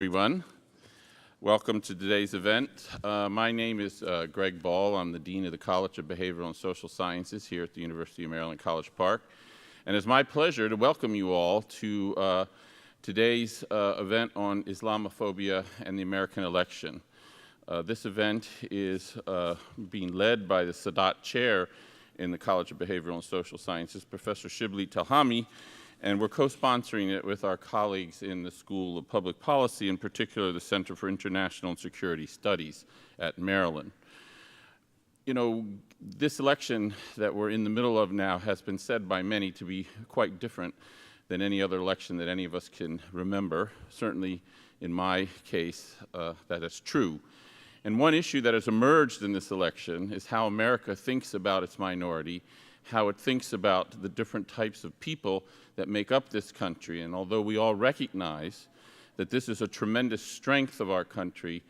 Everyone. Welcome to today's event. My name is Greg Ball. I'm the Dean of the College of Behavioral and Social Sciences here at the University of Maryland, College Park. And it's my pleasure to welcome you all to today's event on Islamophobia and the American election. This event is being led by the Sadat Chair in the College of Behavioral and Social Sciences, Professor Shibli Telhami, and we're co-sponsoring it with our colleagues in the School of Public Policy, in particular the Center for International and Security Studies at Maryland. You know, this election that we're in the middle of now has been said by many to be quite different than any other election that any of us can remember. Certainly, in my case, that is true. And one issue that has emerged in this election is how America thinks about its minority, how it thinks about the different types of people that make up this country. And although we all recognize that this is a tremendous strength of our country,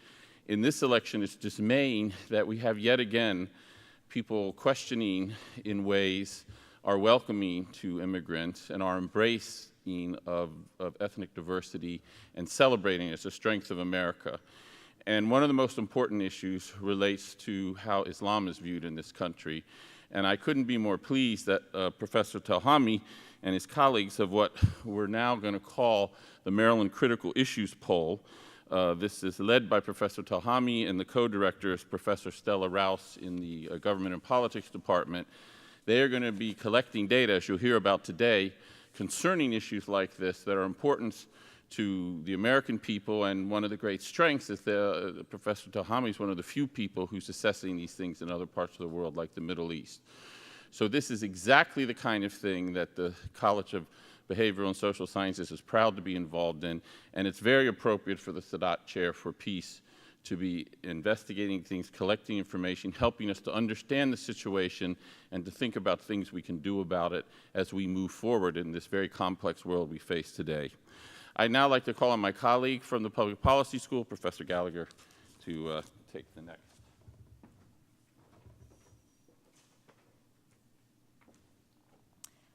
in this election it's dismaying that we have yet again people questioning in ways our welcoming to immigrants and our embracing of ethnic diversity and celebrating it as a strength of America. And one of the most important issues relates to how Islam is viewed in this country. And I couldn't be more pleased that Professor Telhami and his colleagues have what we're now going to call the Maryland Critical Issues Poll. This is led by Professor Telhami, and the co-director is Professor Stella Rouse in the Government and Politics Department. They are going to be collecting data, as you'll hear about today, concerning issues like this that are important to the American people, and one of the great strengths is that Professor Telhami is one of the few people who's assessing these things in other parts of the world, like the Middle East. So this is exactly the kind of thing that the College of Behavioral and Social Sciences is proud to be involved in, and it's very appropriate for the Sadat Chair for Peace to be investigating things, collecting information, helping us to understand the situation and to think about things we can do about it as we move forward in this very complex world we face today. I'd now like to call on my colleague from the Public Policy School, Professor Gallagher, to take the next.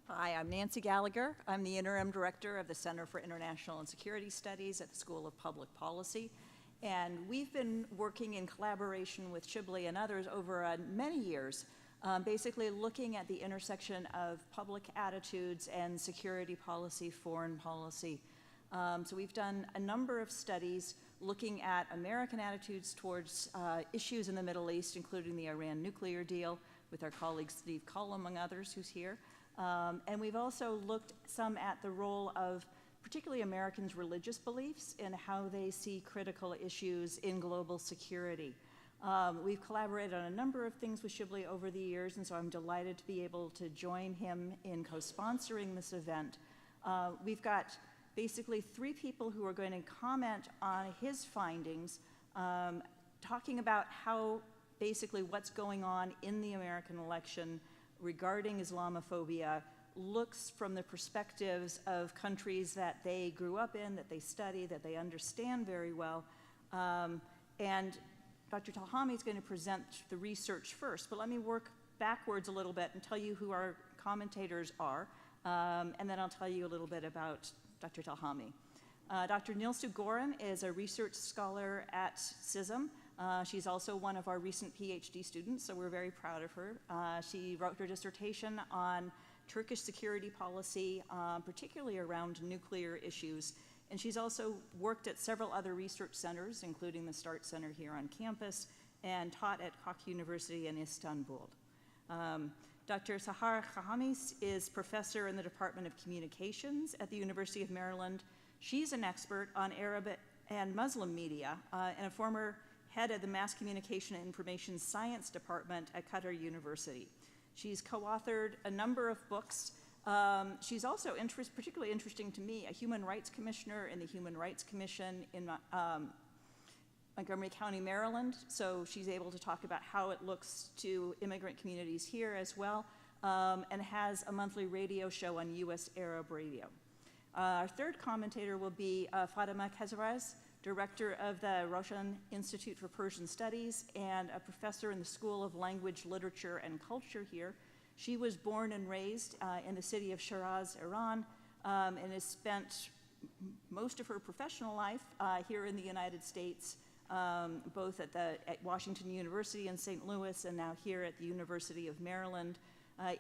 Hi, I'm Nancy Gallagher. I'm the Interim Director of the Center for International and Security Studies at the School of Public Policy. And we've been working in collaboration with Shibli and others over many years, basically looking at the intersection of public attitudes and security policy, foreign policy. So we've done a number of studies looking at American attitudes towards issues in the Middle East, including the Iran nuclear deal, with our colleague Steve Cull, among others, who's here. And we've also looked some at the role of particularly Americans' religious beliefs and how they see critical issues in global security. We've collaborated on a number of things with Shibli over the years, and so I'm delighted to be able to join him in co-sponsoring this event. We've got basically three people who are going to comment on his findings, talking about how basically what's going on in the American election regarding Islamophobia looks from the perspectives of countries that they grew up in, that they study, that they understand very well. And Dr. Telhami is going to present the research first, but let me work backwards a little bit and tell you who our commentators are, and then I'll tell you a little bit about Dr. Telhami. Dr. Nilsu Goran is a research scholar at CISM. She's also one of our recent PhD students, so we're very proud of her. She wrote her dissertation on Turkish security policy, particularly around nuclear issues. And she's also worked at several other research centers, including the START Center here on campus, and taught at Koç University in Istanbul. Dr. Sahar Khamis is professor in the Department of Communications at the University of Maryland. She's an expert on Arabic and Muslim media and a former head of the Mass Communication and Information Science Department at Qatar University. She's co-authored a number of books. She's also particularly interesting to me, a human rights commissioner in the Human Rights Commission in Montgomery County, Maryland. So she's able to talk about how it looks to immigrant communities here as well, and has a monthly radio show on U.S. Arab Radio. Our third commentator will be Fatima Kezaraz, director of the Roshan Institute for Persian Studies and a professor in the School of Language, Literature, and Culture here. She was born and raised in the city of Shiraz, Iran, and has spent most of her professional life here in the United States, both at Washington University in St. Louis and now here at the University of Maryland.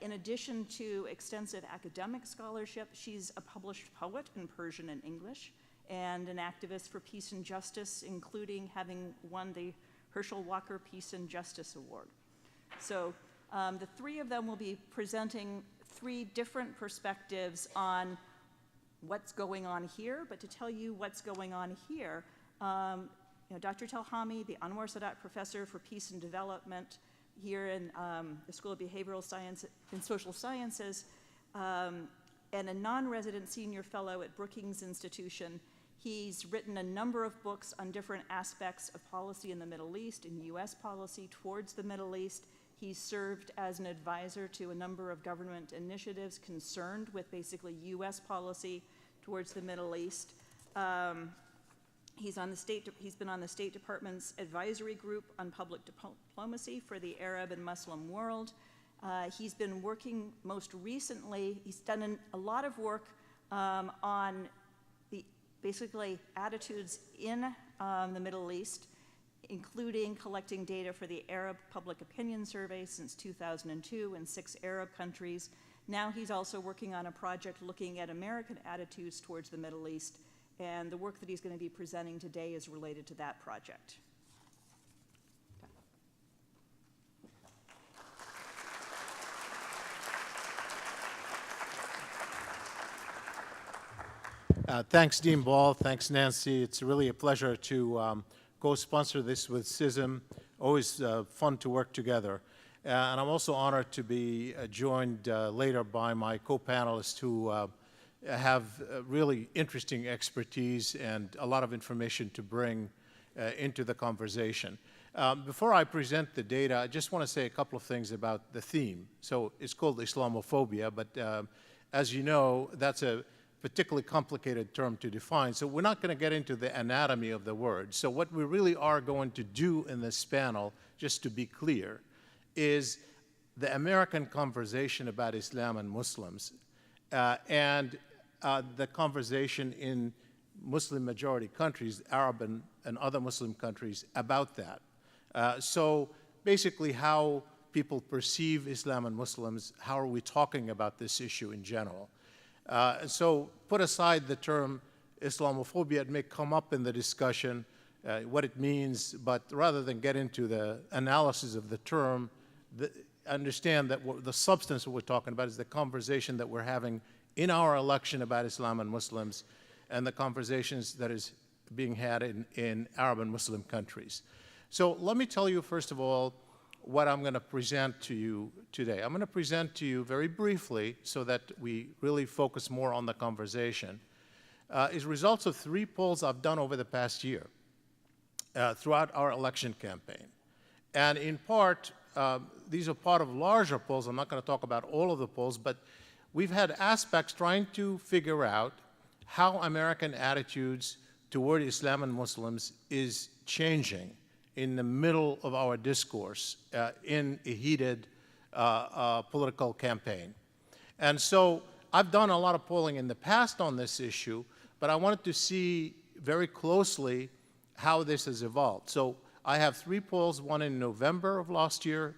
In addition to extensive academic scholarship, she's a published poet in Persian and English and an activist for peace and justice, including having won the Herschel Walker Peace and Justice Award. So the three of them will be presenting three different perspectives on what's going on here, but to tell you what's going on here, Dr. Telhami, the Anwar Sadat Professor for Peace and Development here in the School of Behavioral Science and Social Sciences, and a non-resident senior fellow at Brookings Institution. He's written a number of books on different aspects of policy in the Middle East and U.S. policy towards the Middle East. He's served as an advisor to a number of government initiatives concerned with basically U.S. policy towards the Middle East. He's been on the State Department's advisory group on public diplomacy for the Arab and Muslim world. He's been working most recently, he's done a lot of work on the basically attitudes in the Middle East, including collecting data for the Arab Public Opinion Survey since 2002 in 6 Arab countries. Now he's also working on a project looking at American attitudes towards the Middle East, and the work that he's going to be presenting today is related to that project. Thanks, Dean Ball. Thanks, Nancy. It's really a pleasure to co-sponsor this with CISM. Always fun to work together. And I'm also honored to be joined later by my co-panelists who have really interesting expertise and a lot of information to bring into the conversation. Before I present the data, I just want to say a couple of things about the theme. So it's called Islamophobia, but as you know, that's a particularly complicated term to define. So we're not going to get into the anatomy of the word. So what we really are going to do in this panel, just to be clear, is the American conversation about Islam and Muslims and the conversation in Muslim-majority countries, Arab and other Muslim countries, about that. So basically how people perceive Islam and Muslims, how are we talking about this issue in general? So put aside the term Islamophobia, it may come up in the discussion, what it means, but rather than get into the analysis of the term, understand that the substance of what we're talking about is the conversation that we're having in our election about Islam and Muslims and the conversations that is being had in Arab and Muslim countries. So let me tell you, first of all, what I'm going to present to you today. I'm going to present to you very briefly so that we really focus more on the conversation, is results of 3 polls I've done over the past year throughout our election campaign. And in part, these are part of larger polls. I'm not going to talk about all of the polls, but we've had aspects trying to figure out how American attitudes toward Islam and Muslims is changing in the middle of our discourse in a heated political campaign. And so I've done a lot of polling in the past on this issue, but I wanted to see very closely how this has evolved. So I have 3 polls, one in November of last year,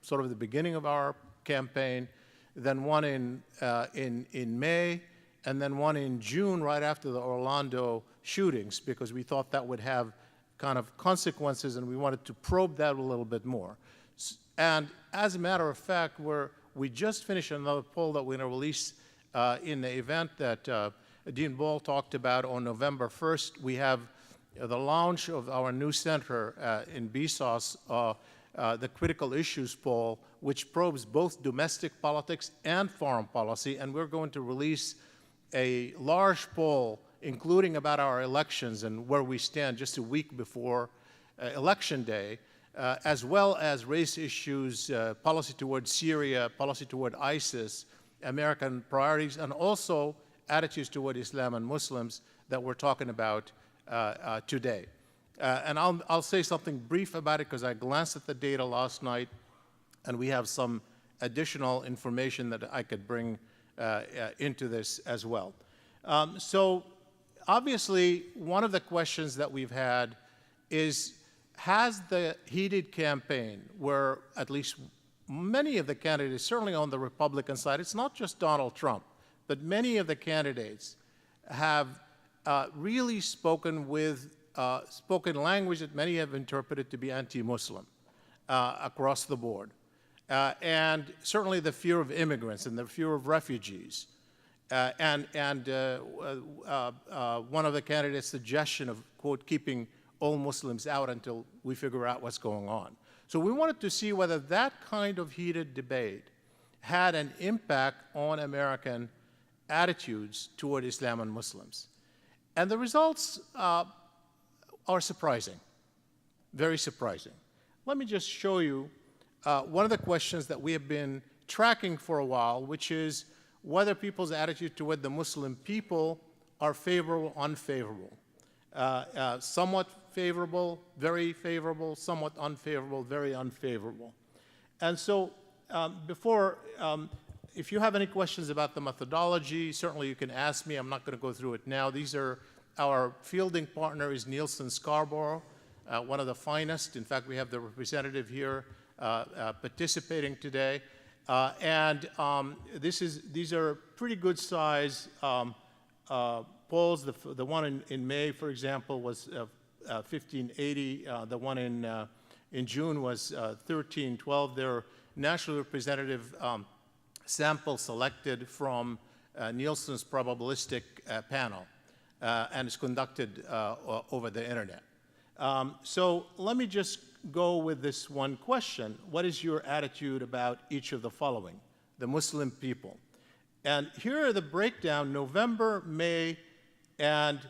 sort of the beginning of our campaign, then one in May, and then one in June right after the Orlando shootings, because we thought that would have kind of consequences, and we wanted to probe that a little bit more. And as a matter of fact, we just finished another poll that we're going to release in the event that Dean Ball talked about on November 1st. We have the launch of our new center in BSOS, the Critical Issues Poll, which probes both domestic politics and foreign policy, and we're going to release a large poll including about our elections and where we stand just a week before Election Day, as well as race issues, policy toward Syria, policy toward ISIS, American priorities, and also attitudes toward Islam and Muslims that we're talking about today. And I'll say something brief about it because I glanced at the data last night, and we have some additional information that I could bring into this as well. So Obviously, one of the questions that we've had is, has the heated campaign, where at least many of the candidates, certainly on the Republican side, it's not just Donald Trump, but many of the candidates have really spoken language that many have interpreted to be anti-Muslim across the board. And certainly the fear of immigrants and the fear of refugees. One of the candidates' suggestion of, quote, keeping all Muslims out until we figure out what's going on. So we wanted to see whether that kind of heated debate had an impact on American attitudes toward Islam and Muslims. And the results are surprising, very surprising. Let me just show you one of the questions that we have been tracking for a while, which is whether people's attitude toward the Muslim people are favorable, unfavorable. Somewhat favorable, very favorable, somewhat unfavorable, very unfavorable. And so if you have any questions about the methodology, certainly you can ask me. I'm not going to go through it now. These are our fielding partner is Nielsen Scarborough, one of the finest. In fact, we have the representative here participating today. These are pretty good size polls. The one in May, for example, was 1580. The one in June was 1312. They're nationally representative samples selected from Nielsen's probabilistic panel, and it's conducted over the internet. So let me just go with this one question. What is your attitude about each of the following? The Muslim people. And here are the breakdown: November, May, and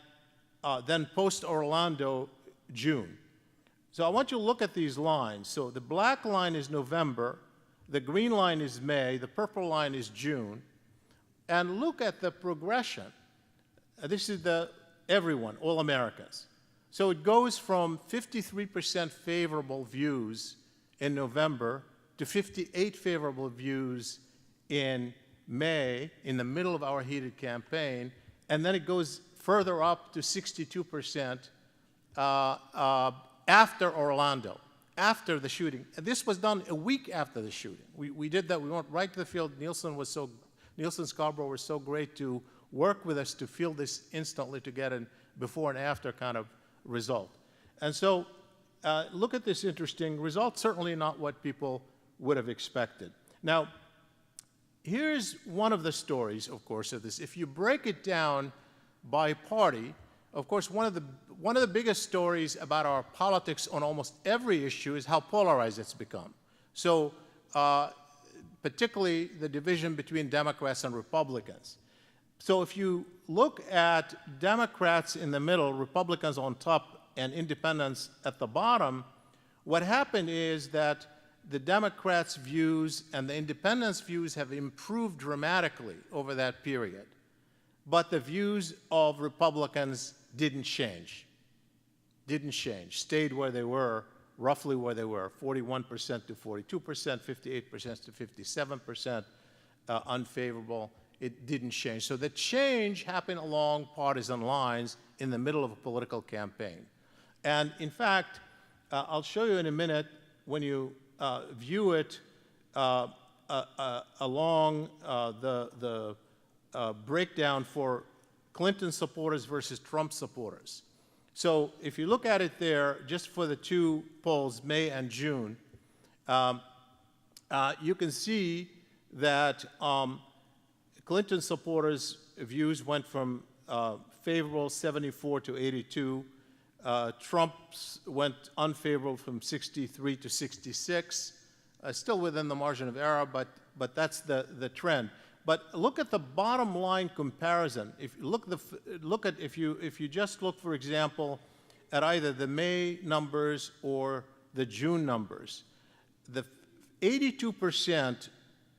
then post-Orlando, June. So I want you to look at these lines. So the black line is November, the green line is May, the purple line is June. And look at the progression. This is everyone, all Americans. So it goes from 53% favorable views in November to 58 favorable views in May, in the middle of our heated campaign, and then it goes further up to 62% after Orlando, after the shooting. And this was done a week after the shooting. We did that. We went right to the field. Nielsen Scarborough was so great to work with us to field this instantly to get a before and after kind of result. And so look at this interesting result, certainly not what people would have expected. Now, here's one of the stories, of course, of this. If you break it down by party, of course, one of the biggest stories about our politics on almost every issue is how polarized it's become. So particularly the division between Democrats and Republicans. So if you look at Democrats in the middle, Republicans on top, and independents at the bottom, what happened is that the Democrats' views and the independents' views have improved dramatically over that period. But the views of Republicans didn't change, stayed where they were, roughly where they were, 41% to 42%, 58% to 57% unfavorable. It didn't change. So the change happened along partisan lines in the middle of a political campaign. And in fact, I'll show you in a minute when you view it along the breakdown for Clinton supporters versus Trump supporters. So if you look at it there, just for the two polls, May and June, you can see that Clinton supporters' views went from favorable 74 to 82. Trump's went unfavorable from 63 to 66, still within the margin of error, but that's the trend. But look at the bottom line comparison. If you if you just look, for example, at either the May numbers or the June numbers, the 82%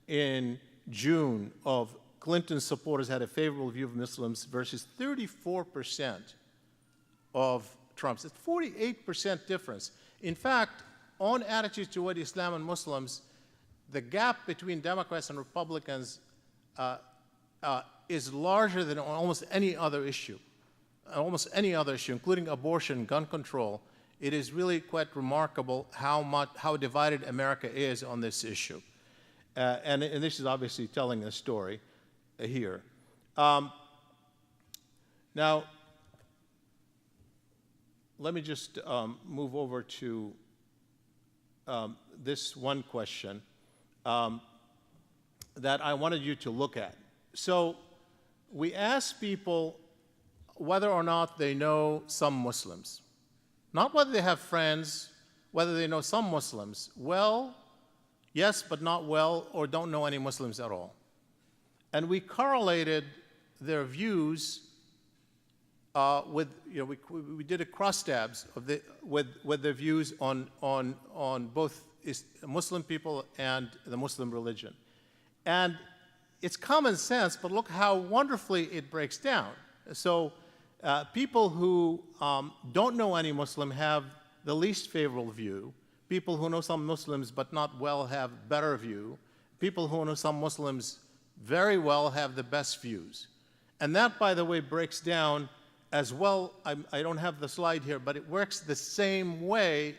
in June of Clinton supporters had a favorable view of Muslims versus 34% of Trump's. It's 48% difference. In fact, on attitudes toward Islam and Muslims, the gap between Democrats and Republicans is larger than on almost any other issue almost any other issue, including abortion, gun control, it is really quite remarkable how divided America is on this issue. And this is obviously telling a story here. Now, let me just move over to this one question that I wanted you to look at. So we asked people whether or not they know some Muslims. Not whether they have friends, whether they know some Muslims. Well, yes, but not well, or don't know any Muslims at all. And we correlated their views with, we did a crosstabs with their views on both Muslim people and the Muslim religion. And it's common sense, but look how wonderfully it breaks down. So people who don't know any Muslim have the least favorable view. People who know some Muslims but not well have better view. People who know some Muslims very well have the best views. And that, by the way, breaks down as well. I don't have the slide here, but it works the same way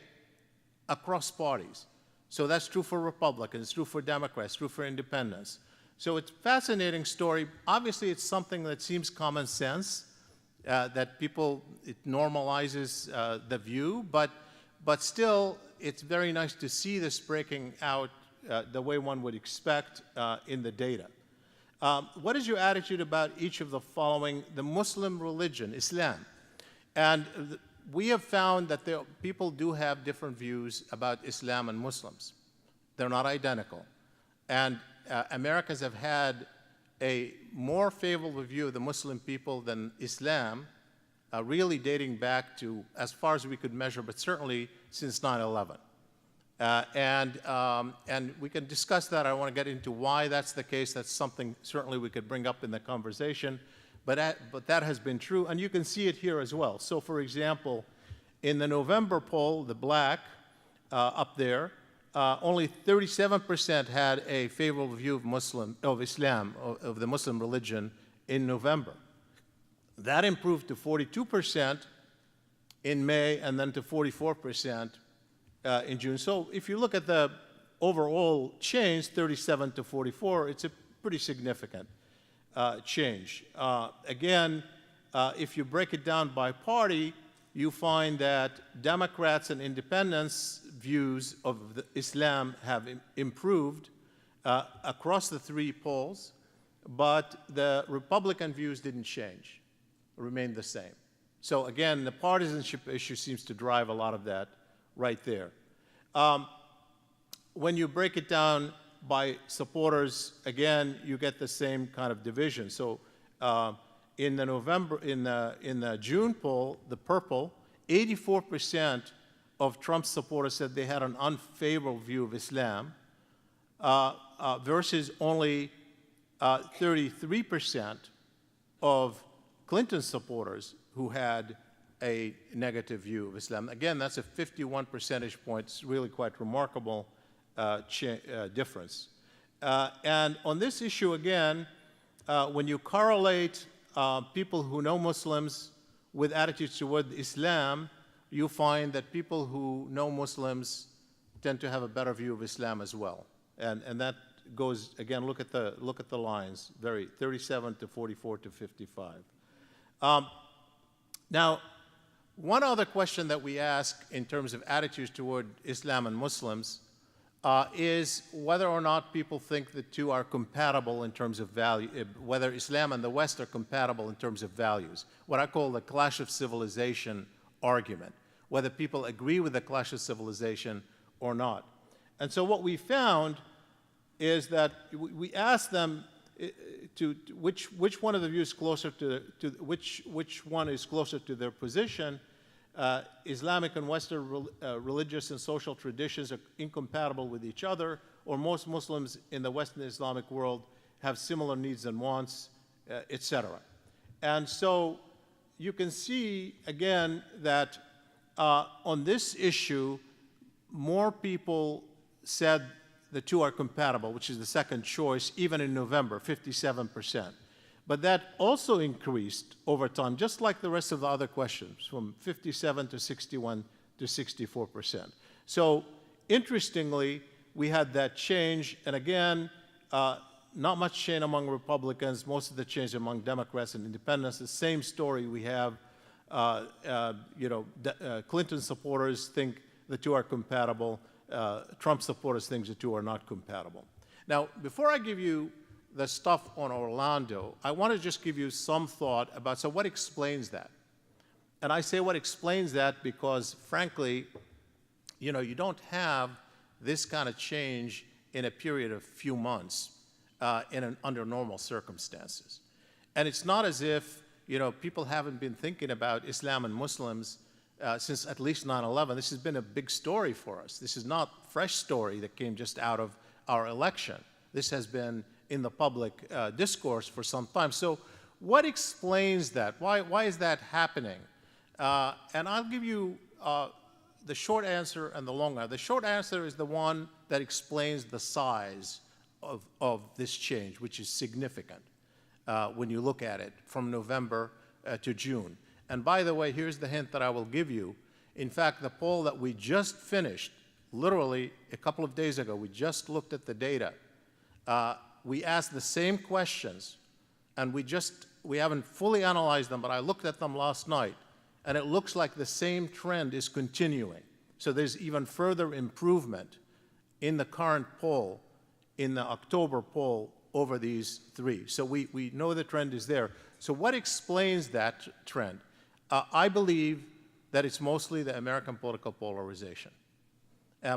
across parties. So that's true for Republicans, true for Democrats, true for independents. So it's a fascinating story. Obviously, it's something that seems common sense, that people, it normalizes the view, but still, it's very nice to see this breaking out the way one would expect in the data. What is your attitude about each of the following? The Muslim religion, Islam. And we have found that people do have different views about Islam and Muslims. They're not identical. And Americans have had a more favorable view of the Muslim people than Islam, really dating back to as far as we could measure, but certainly since 9/11. And we can discuss that. I don't want to get into why that's the case. That's something certainly we could bring up in the conversation. But that has been true, and you can see it here as well. So, for example, in the November poll, the black up there, only 37% had a favorable view of Islam, of the Muslim religion in November. That improved to 42% in May, and then to 44% in June. So if you look at the overall change, 37 to 44, it's a pretty significant change. Again, if you break it down by party, you find that Democrats and independents' views of Islam have improved across the three polls, but the Republican views didn't change, remained the same. So again, the partisanship issue seems to drive a lot of that right there. When you break it down by supporters, again, you get the same kind of division. So in the June poll, the purple, 84% of Trump's supporters said they had an unfavorable view of Islam, versus only 33% of Clinton's supporters who had a negative view of Islam. Again, that's a 51 percentage points. It's really quite remarkable difference. And on this issue, again, when you correlate people who know Muslims with attitudes toward Islam, you find that people who know Muslims tend to have a better view of Islam as well. And that goes, again, look at the lines, 37 to 44 to 55. Now, one other question that we ask in terms of attitudes toward Islam and Muslims is whether or not people think the two are compatible in terms of value, whether Islam and the West are compatible in terms of values, what I call the clash of civilization argument, whether people agree with the clash of civilization or not. And so what we found is that we asked them which one of the views closer to which one is closer to their position. Islamic and Western religious and social traditions are incompatible with each other, or most Muslims in the Western Islamic world have similar needs and wants, etc. And so you can see, again, that on this issue, more people said the two are compatible, which is the second choice, even in November, 57%. But that also increased over time, just like the rest of the other questions, from 57 to 61 to 64%. So interestingly, we had that change, and again, not much change among Republicans, most of the change among Democrats and independents. The same story we have, Clinton supporters think the two are compatible. Trump supporters think the two are not compatible. Now, before I give you the stuff on Orlando, I want to just give you some thought about, so what explains that? And I say what explains that because, frankly, you don't have this kind of change in a period of few months under normal circumstances. And it's not as if, people haven't been thinking about Islam and Muslims since at least 9/11. This has been a big story for us. This is not a fresh story that came just out of our election. This has been in the public discourse for some time. So what explains that? Why is that happening? And I'll give you the short answer and the long answer. The short answer is the one that explains the size of this change, which is significant when you look at it from November to June. And by the way, here's the hint that I will give you. In fact, the poll that we just finished, literally a couple of days ago, we just looked at the data. We asked the same questions, and we haven't fully analyzed them, but I looked at them last night, and it looks like the same trend is continuing. So there's even further improvement in the current poll, in the October poll, over these three. So we know the trend is there. So what explains that trend? I believe that it's mostly the American political polarization,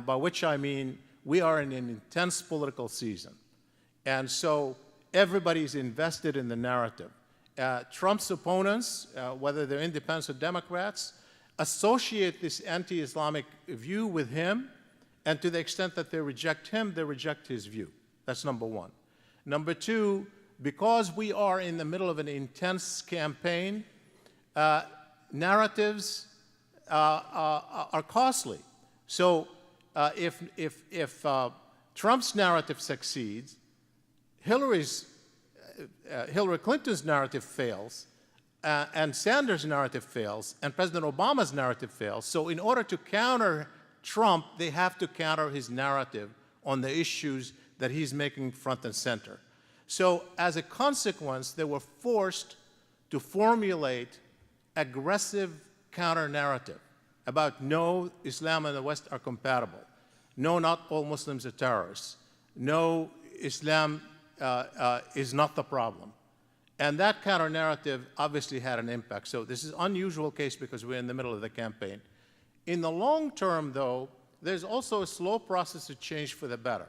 by which I mean we are in an intense political season. And so everybody's invested in the narrative. Trump's opponents, whether they're independents or Democrats, associate this anti-Islamic view with him, and to the extent that they reject him, they reject his view. That's number one. Number two, because we are in the middle of an intense campaign, narratives are costly. So if Trump's narrative succeeds, Hillary Clinton's narrative fails, and Sanders' narrative fails, and President Obama's narrative fails. So in order to counter Trump, they have to counter his narrative on the issues that he's making front and center. So as a consequence, they were forced to formulate aggressive counter-narrative about no, Islam and the West are compatible. No, not all Muslims are terrorists. No, Islam is not the problem. And that counter-narrative obviously had an impact. So this is an unusual case because we're in the middle of the campaign. In the long term, though, there's also a slow process of change for the better.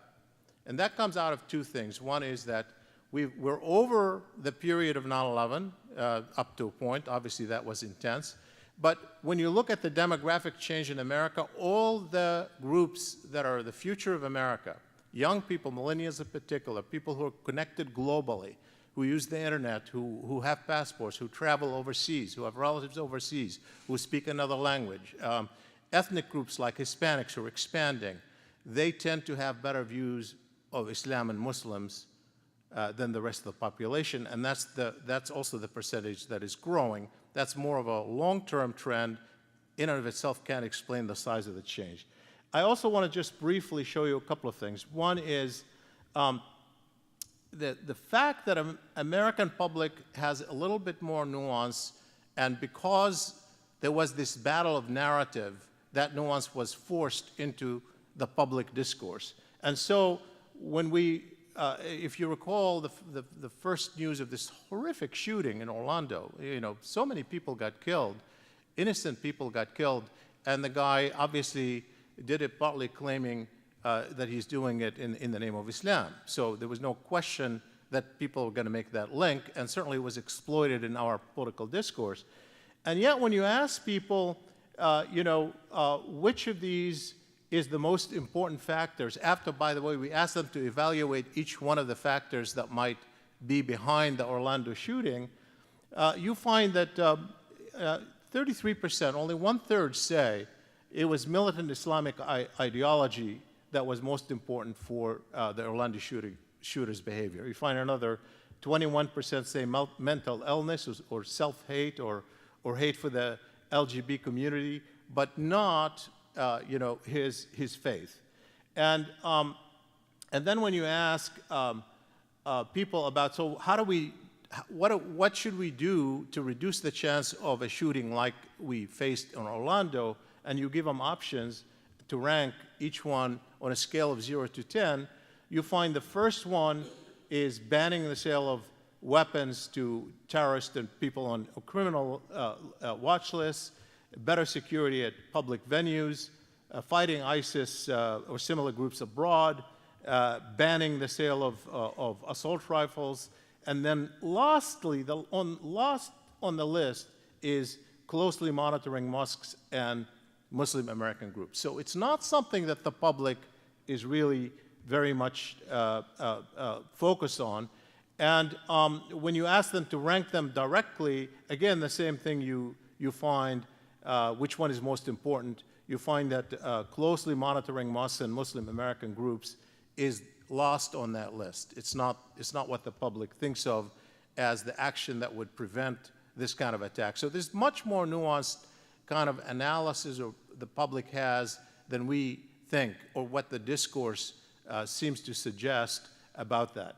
And that comes out of two things. One is that we're over the period of 9/11 up to a point. Obviously, that was intense. But when you look at the demographic change in America, all the groups that are the future of America, young people, millennials in particular, people who are connected globally, who use the internet, who have passports, who travel overseas, who have relatives overseas, who speak another language, ethnic groups like Hispanics who are expanding, they tend to have better views of Islam and Muslims than the rest of the population, and that's also the percentage that is growing. That's more of a long-term trend. In and of itself can't explain the size of the change. I also want to just briefly show you a couple of things. One is the fact that American public has a little bit more nuance, and because there was this battle of narrative, that nuance was forced into the public discourse. And so when if you recall the first news of this horrific shooting in Orlando, so many people got killed, innocent people got killed, and the guy obviously did it partly claiming that he's doing it in the name of Islam. So there was no question that people were going to make that link, and certainly it was exploited in our political discourse. And yet when you ask people, which of these is the most important factors, after, by the way, we asked them to evaluate each one of the factors that might be behind the Orlando shooting, you find that 33%, only 1/3 say it was militant Islamic ideology that was most important for the Orlando shooter's behavior. You find another 21% say mental illness or self-hate or hate for the LGBT community, but not, his faith. And then when you ask people about, so how do we, what should we do to reduce the chance of a shooting like we faced in Orlando, and you give them options to rank each one on a scale of 0 to 10, you find the first one is banning the sale of weapons to terrorists and people on criminal watch lists, better security at public venues, fighting ISIS or similar groups abroad, banning the sale of assault rifles, and then lastly, last on the list is closely monitoring mosques and Muslim American groups. So it's not something that the public is really very much focused on. And when you ask them to rank them directly, again, the same thing you find, which one is most important, you find that closely monitoring mosques and Muslim American groups is lost on that list. It's not what the public thinks of as the action that would prevent this kind of attack. So there's much more nuanced kind of analysis the public has than we think, or what the discourse seems to suggest about that.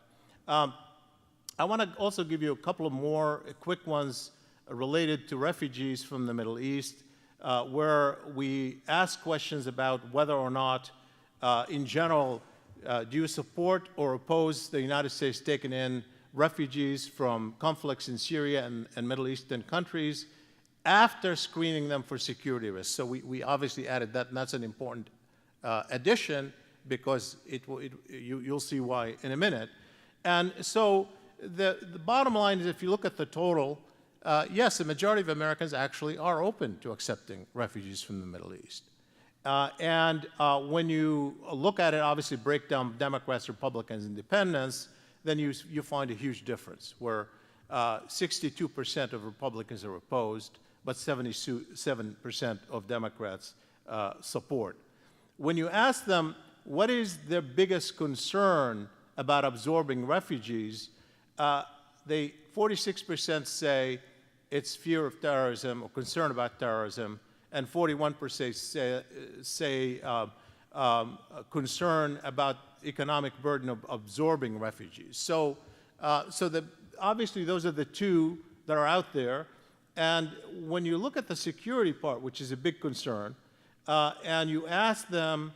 I want to also give you a couple of more quick ones related to refugees from the Middle East, where we ask questions about whether or not, in general, do you support or oppose the United States taking in refugees from conflicts in Syria and Middle Eastern countries after screening them for security risks? So we obviously added that, and that's an important addition, because you'll see why in a minute. And so the bottom line is, if you look at the total, yes, the majority of Americans actually are open to accepting refugees from the Middle East. When you look at it, obviously break down Democrats, Republicans, Independents, then you find a huge difference, where 62% of Republicans are opposed, but 77% of Democrats support. When you ask them what is their biggest concern about absorbing refugees, 46% say it's fear of terrorism or concern about terrorism, and 41% say concern about economic burden of absorbing refugees. So obviously those are the two that are out there. And when you look at the security part, which is a big concern, and you ask them,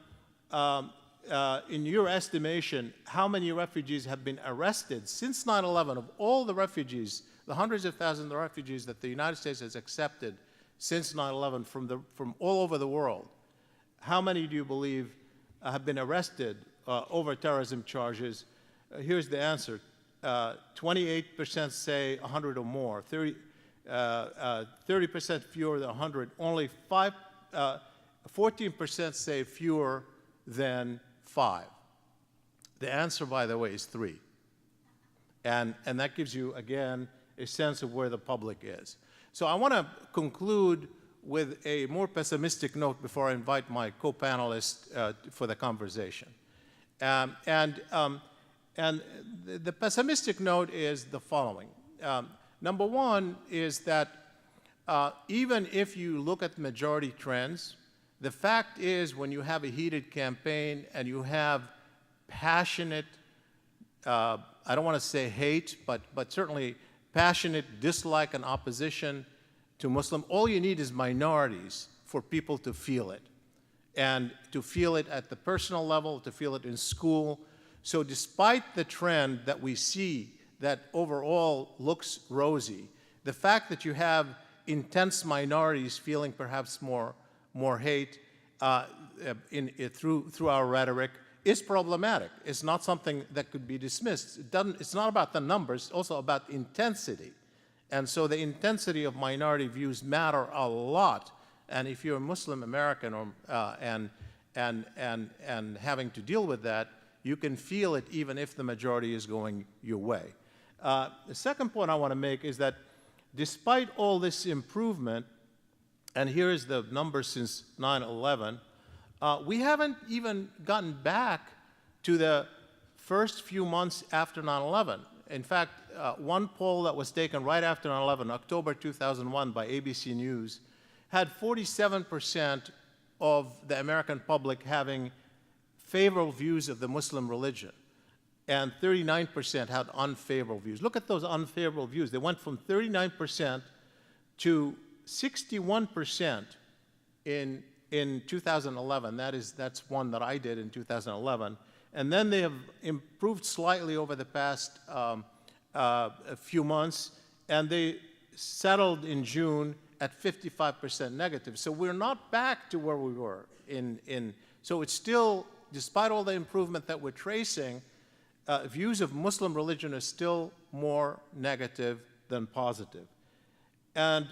in your estimation, how many refugees have been arrested since 9/11, of all the refugees, the hundreds of thousands of refugees that the United States has accepted since 9/11 from all over the world, how many do you believe have been arrested over terrorism charges? Here's the answer. 28% say 100 or more, 30% fewer than 100, only 14% say fewer than 5. The answer, by the way, is 3. And that gives you, again, a sense of where the public is. So I want to conclude with a more pessimistic note before I invite my co-panelists for the conversation. The pessimistic note is the following. Number one is that even if you look at majority trends, the fact is, when you have a heated campaign and you have passionate, I don't want to say hate, but certainly passionate dislike and opposition to Muslim, all you need is minorities for people to feel it, and to feel it at the personal level, to feel it in school. So despite the trend that we see that overall looks rosy, the fact that you have intense minorities feeling perhaps more hate through our rhetoric is problematic. It's not something that could be dismissed. It's not about the numbers, it's also about intensity. And so the intensity of minority views matter a lot. And if you're a Muslim American and having to deal with that, you can feel it even if the majority is going your way. The second point I want to make is that despite all this improvement, and here is the number since 9/11, we haven't even gotten back to the first few months after 9/11. In fact, one poll that was taken right after 9/11, October 2001, by ABC News, had 47% of the American public having favorable views of the Muslim religion, and 39% had unfavorable views. Look at those unfavorable views. They went from 39% to 61% in 2011. That's one that I did in 2011. And then they have improved slightly over the past a few months, and they settled in June at 55% negative. So we're not back to where we were so it's still, despite all the improvement that we're tracing, views of Muslim religion are still more negative than positive. And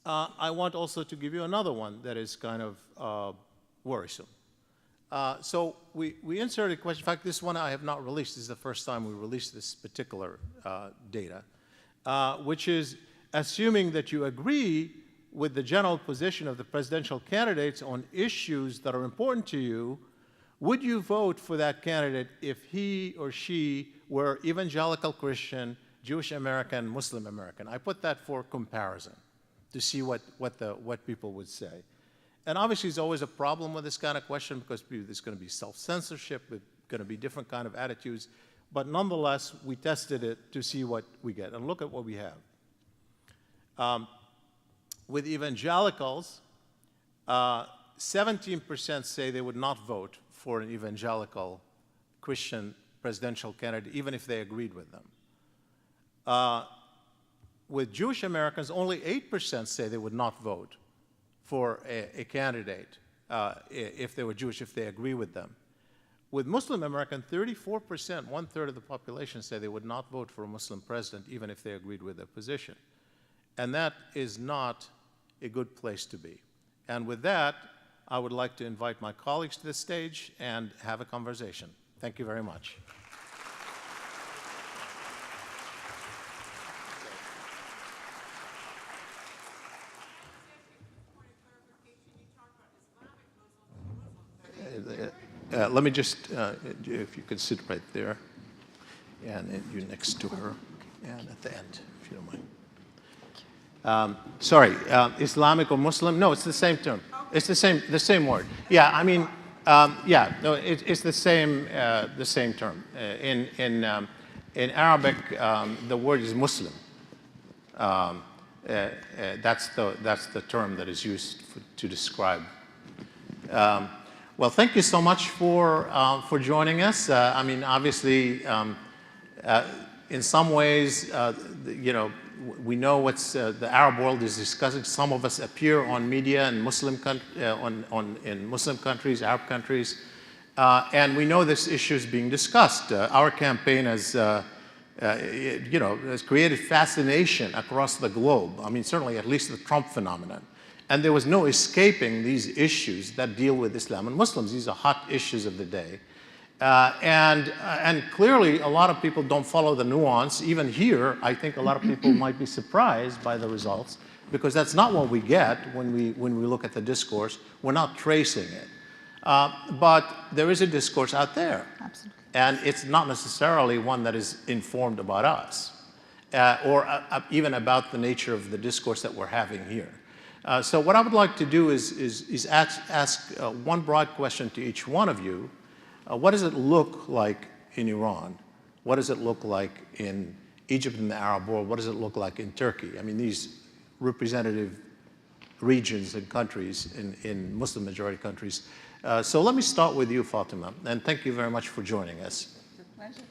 I want also to give you another one that is kind of worrisome. So we inserted a question. In fact, this one I have not released. This is the first time we released this particular data, which is assuming that you agree with the general position of the presidential candidates on issues that are important to you, would you vote for that candidate if he or she were evangelical Christian, Jewish American, Muslim American? I put that for comparison to see what people would say. And obviously, there's always a problem with this kind of question because there's going to be self-censorship, there's going to be different kind of attitudes. But nonetheless, we tested it to see what we get. And look at what we have. With evangelicals, 17% say they would not vote for an evangelical Christian presidential candidate, even if they agreed with them. With Jewish Americans, only 8% say they would not vote for a candidate if they were Jewish, if they agree with them. With Muslim American, 34%, one-third of the population, say they would not vote for a Muslim president, even if they agreed with their position. And that is not a good place to be. And with that, I would like to invite my colleagues to the stage and have a conversation. Thank you very much. Let me just, if you could sit right there, and you're next to her, and at the end, if you don't mind. Sorry, Islamic or Muslim? No, it's the same term. It's the same word. Yeah, I mean, yeah, no, it's the same term. In Arabic, the word is Muslim. That's the term that is used to describe. Well, thank you so much for joining us. I mean, obviously, in some ways, you know, we know what's the Arab world is discussing. Some of us appear on media in Muslim in Muslim countries, Arab countries, and we know this issue is being discussed. Our campaign has, you know, has created fascination across the globe. I mean, certainly at least the Trump phenomenon. And there was no escaping these issues that deal with Islam and Muslims. These are hot issues of the day. And clearly, a lot of people don't follow the nuance. Even here, I think a lot of people might be surprised by the results, because that's not what we get when we look at the discourse. We're not tracing it. But there is a discourse out there. Absolutely. And it's not necessarily one that is informed about us, or even about the nature of the discourse that we're having here. So what I would like to do is ask one broad question to each one of you. What does it look like in Iran? What does it look like in Egypt and the Arab world? What does it look like in Turkey? I mean, these representative regions and countries in Muslim-majority countries. So let me start with you, Fatima, and thank you very much for joining us. It's a pleasure.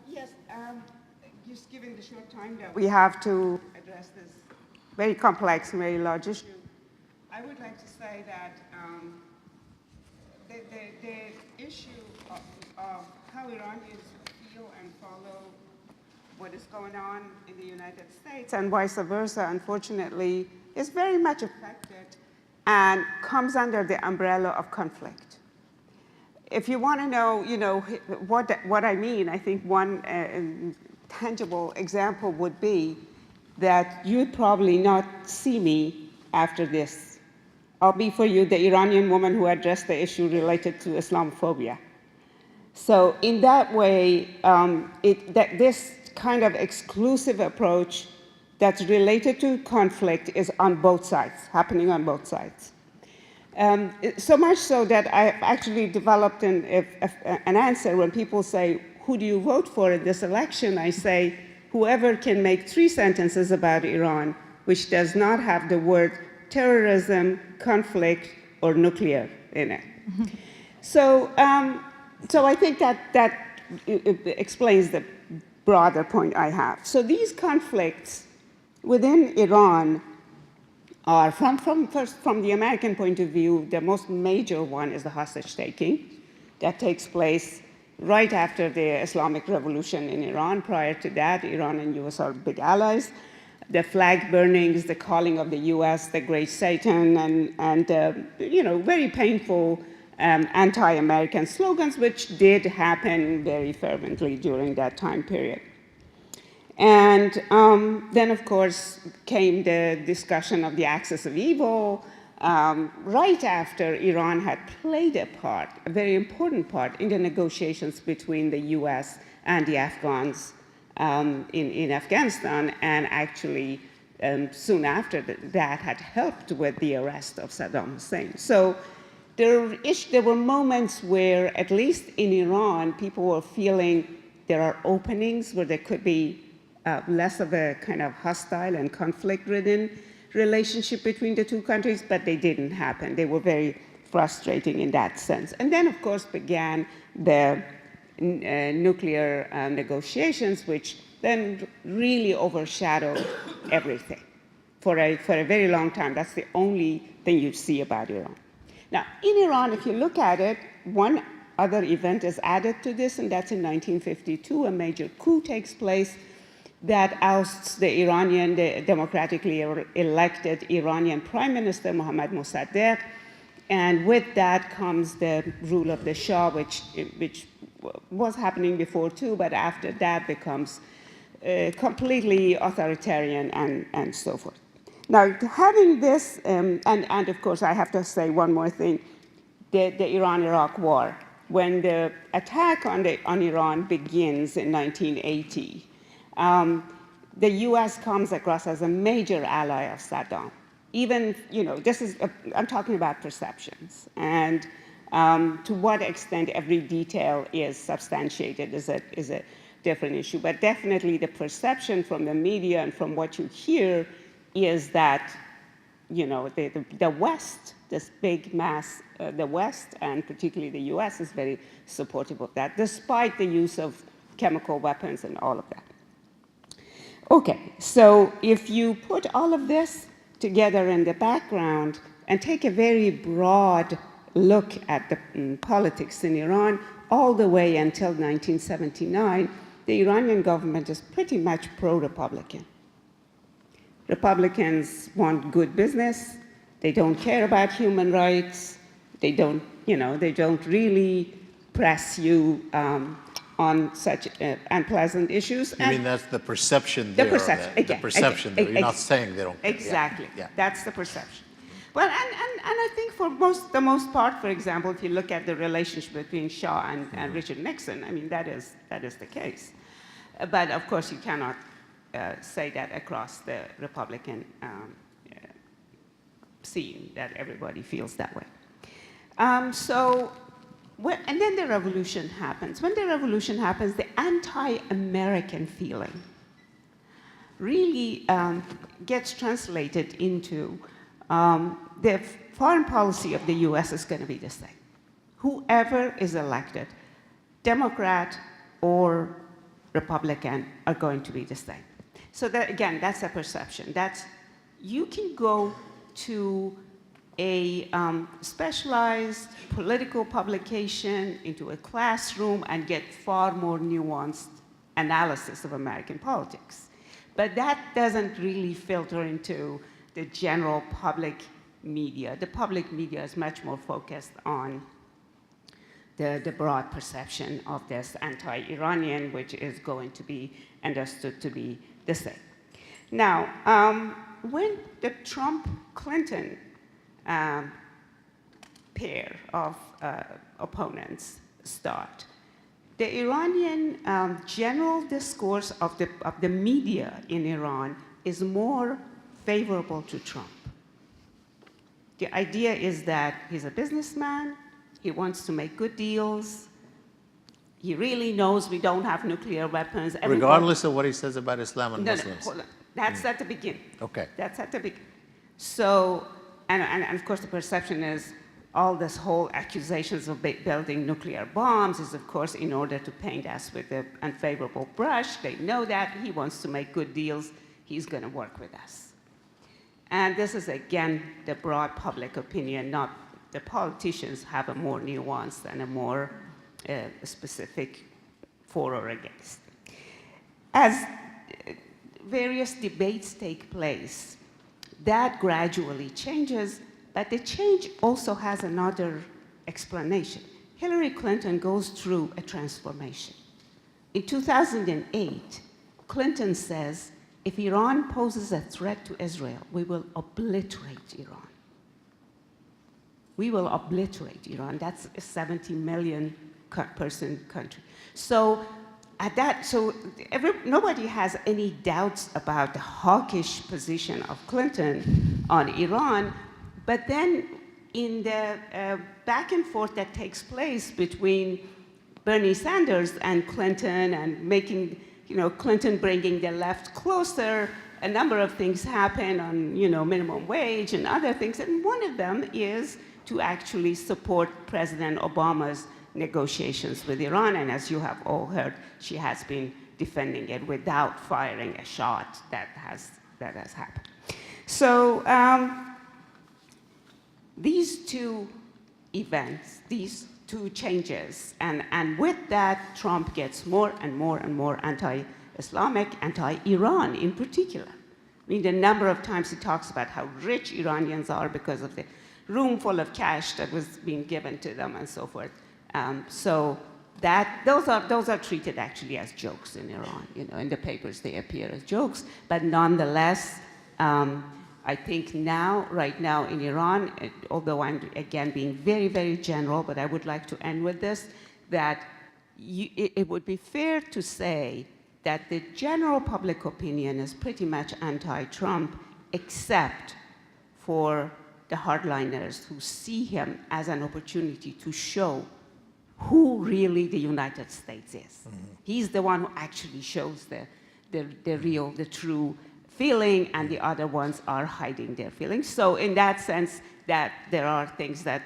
Yes, just given the short time that we have to address this very complex, very large issue, I would like to say that the issue of how Iranians feel and follow what is going on in the United States and vice versa, unfortunately, is very much affected and comes under the umbrella of conflict. If you want to know, you know, what I mean, I think one tangible example would be that you'd probably not see me after this. I'll be for you the Iranian woman who addressed the issue related to Islamophobia. So in that way, this kind of exclusive approach that's related to conflict is on both sides, happening on both sides. So much so that I actually developed an answer when people say, who do you vote for in this election? I say, whoever can make 3 sentences about Iran, which does not have the word terrorism, conflict, or nuclear in it. So, so I think that explains the broader point I have. So these conflicts within Iran are, from the American point of view, the most major one is the hostage-taking that takes place right after the Islamic Revolution in Iran. Prior to that, Iran and US are big allies. The flag burnings, the calling of the US the Great Satan, and very painful anti-American slogans, which did happen very fervently during that time period. And then, of course, came the discussion of the axis of evil, right after Iran had played a part, a very important part, in the negotiations between the US and the Afghans in Afghanistan, and actually soon after that had helped with the arrest of Saddam Hussein. So there were moments where, at least in Iran, people were feeling there are openings where there could be less of a kind of hostile and conflict-ridden relationship between the two countries, but they didn't happen. They were very frustrating in that sense. And then, of course, began the nuclear negotiations, which then really overshadowed everything. For a very long time, that's the only thing you see about Iran. Now, in Iran, if you look at it, one other event is added to this, and that's in 1952. A major coup takes place that ousts the democratically elected Iranian Prime Minister, Mohammad Mossadegh. And with that comes the rule of the Shah, which was happening before too, but after that becomes completely authoritarian and so forth. Now, having this, and of course, I have to say one more thing, the Iran-Iraq War. When the attack on Iran begins in 1980, the US comes across as a major ally of Saddam. Even, I'm talking about perceptions. And to what extent every detail is substantiated is a different issue. But definitely the perception from the media and from what you hear is that, the West, this big mass, the West, and particularly the US, is very supportive of that, despite the use of chemical weapons and all of that. Okay, so if you put all of this together in the background and take a very broad look at the politics in Iran, all the way until 1979, the Iranian government is pretty much pro-Republican. Republicans want good business. They don't care about human rights. They don't really press you on such unpleasant issues. You mean that's the perception there? The perception, again. The perception there. You're not saying they don't care. Exactly. Yeah. That's the perception. Well, and I think for the most part, for example, if you look at the relationship between Shah and Richard Nixon, I mean, that is the case. But of course, you cannot say that across the Republican scene, that everybody feels that way. And then the revolution happens. When the revolution happens, the anti-American feeling really gets translated into the foreign policy of the US is going to be the same. Whoever is elected, Democrat or Republican, are going to be the same. So that, again, that's a perception. That's, you can go to a specialized political publication, into a classroom, and get far more nuanced analysis of American politics. But that doesn't really filter into the general public media. The public media is much more focused on the broad perception of this anti-Iranian, which is going to be understood to be the same. Now, when the Trump-Clinton pair of opponents start, the Iranian general discourse of the media in Iran is more favorable to Trump. The idea is that he's a businessman, he wants to make good deals, he really knows we don't have nuclear weapons. Regardless of what he says about Islam and No, Muslims. hold on. That's at the beginning. Okay. That's at the beginning. So, and of course the perception is all this whole accusations of building nuclear bombs is of course in order to paint us with an unfavorable brush. They know that. He wants to make good deals. He's going to work with us. And this is again the broad public opinion, not the politicians have a more nuanced and a more specific for or against. As various debates take place, that gradually changes, but the change also has another explanation. Hillary Clinton goes through a transformation. In 2008, Clinton says, if Iran poses a threat to Israel, we will obliterate Iran. We will obliterate Iran. That's a 70 million person country. So at that, nobody has any doubts about the hawkish position of Clinton on Iran, but then in the back and forth that takes place between Bernie Sanders and Clinton and making, Clinton bringing the left closer, a number of things happen on, minimum wage and other things, and one of them is to actually support President Obama's negotiations with Iran, and as you have all heard, she has been defending it without firing a shot that has happened. So these two events, these two changes, and with that, Trump gets more and more and more anti-Islamic, anti-Iran in particular. I mean, the number of times he talks about how rich Iranians are because of the room full of cash that was being given to them and so forth. So those are treated actually as jokes in Iran. In the papers they appear as jokes, but nonetheless, I think right now in Iran, although I'm again being very, very general, but I would like to end with this, that it would be fair to say that the general public opinion is pretty much anti-Trump, except for the hardliners who see him as an opportunity to show who really the United States is. Mm-hmm. He's the one who actually shows the true feeling, and the other ones are hiding their feelings. So in that sense, that there are things that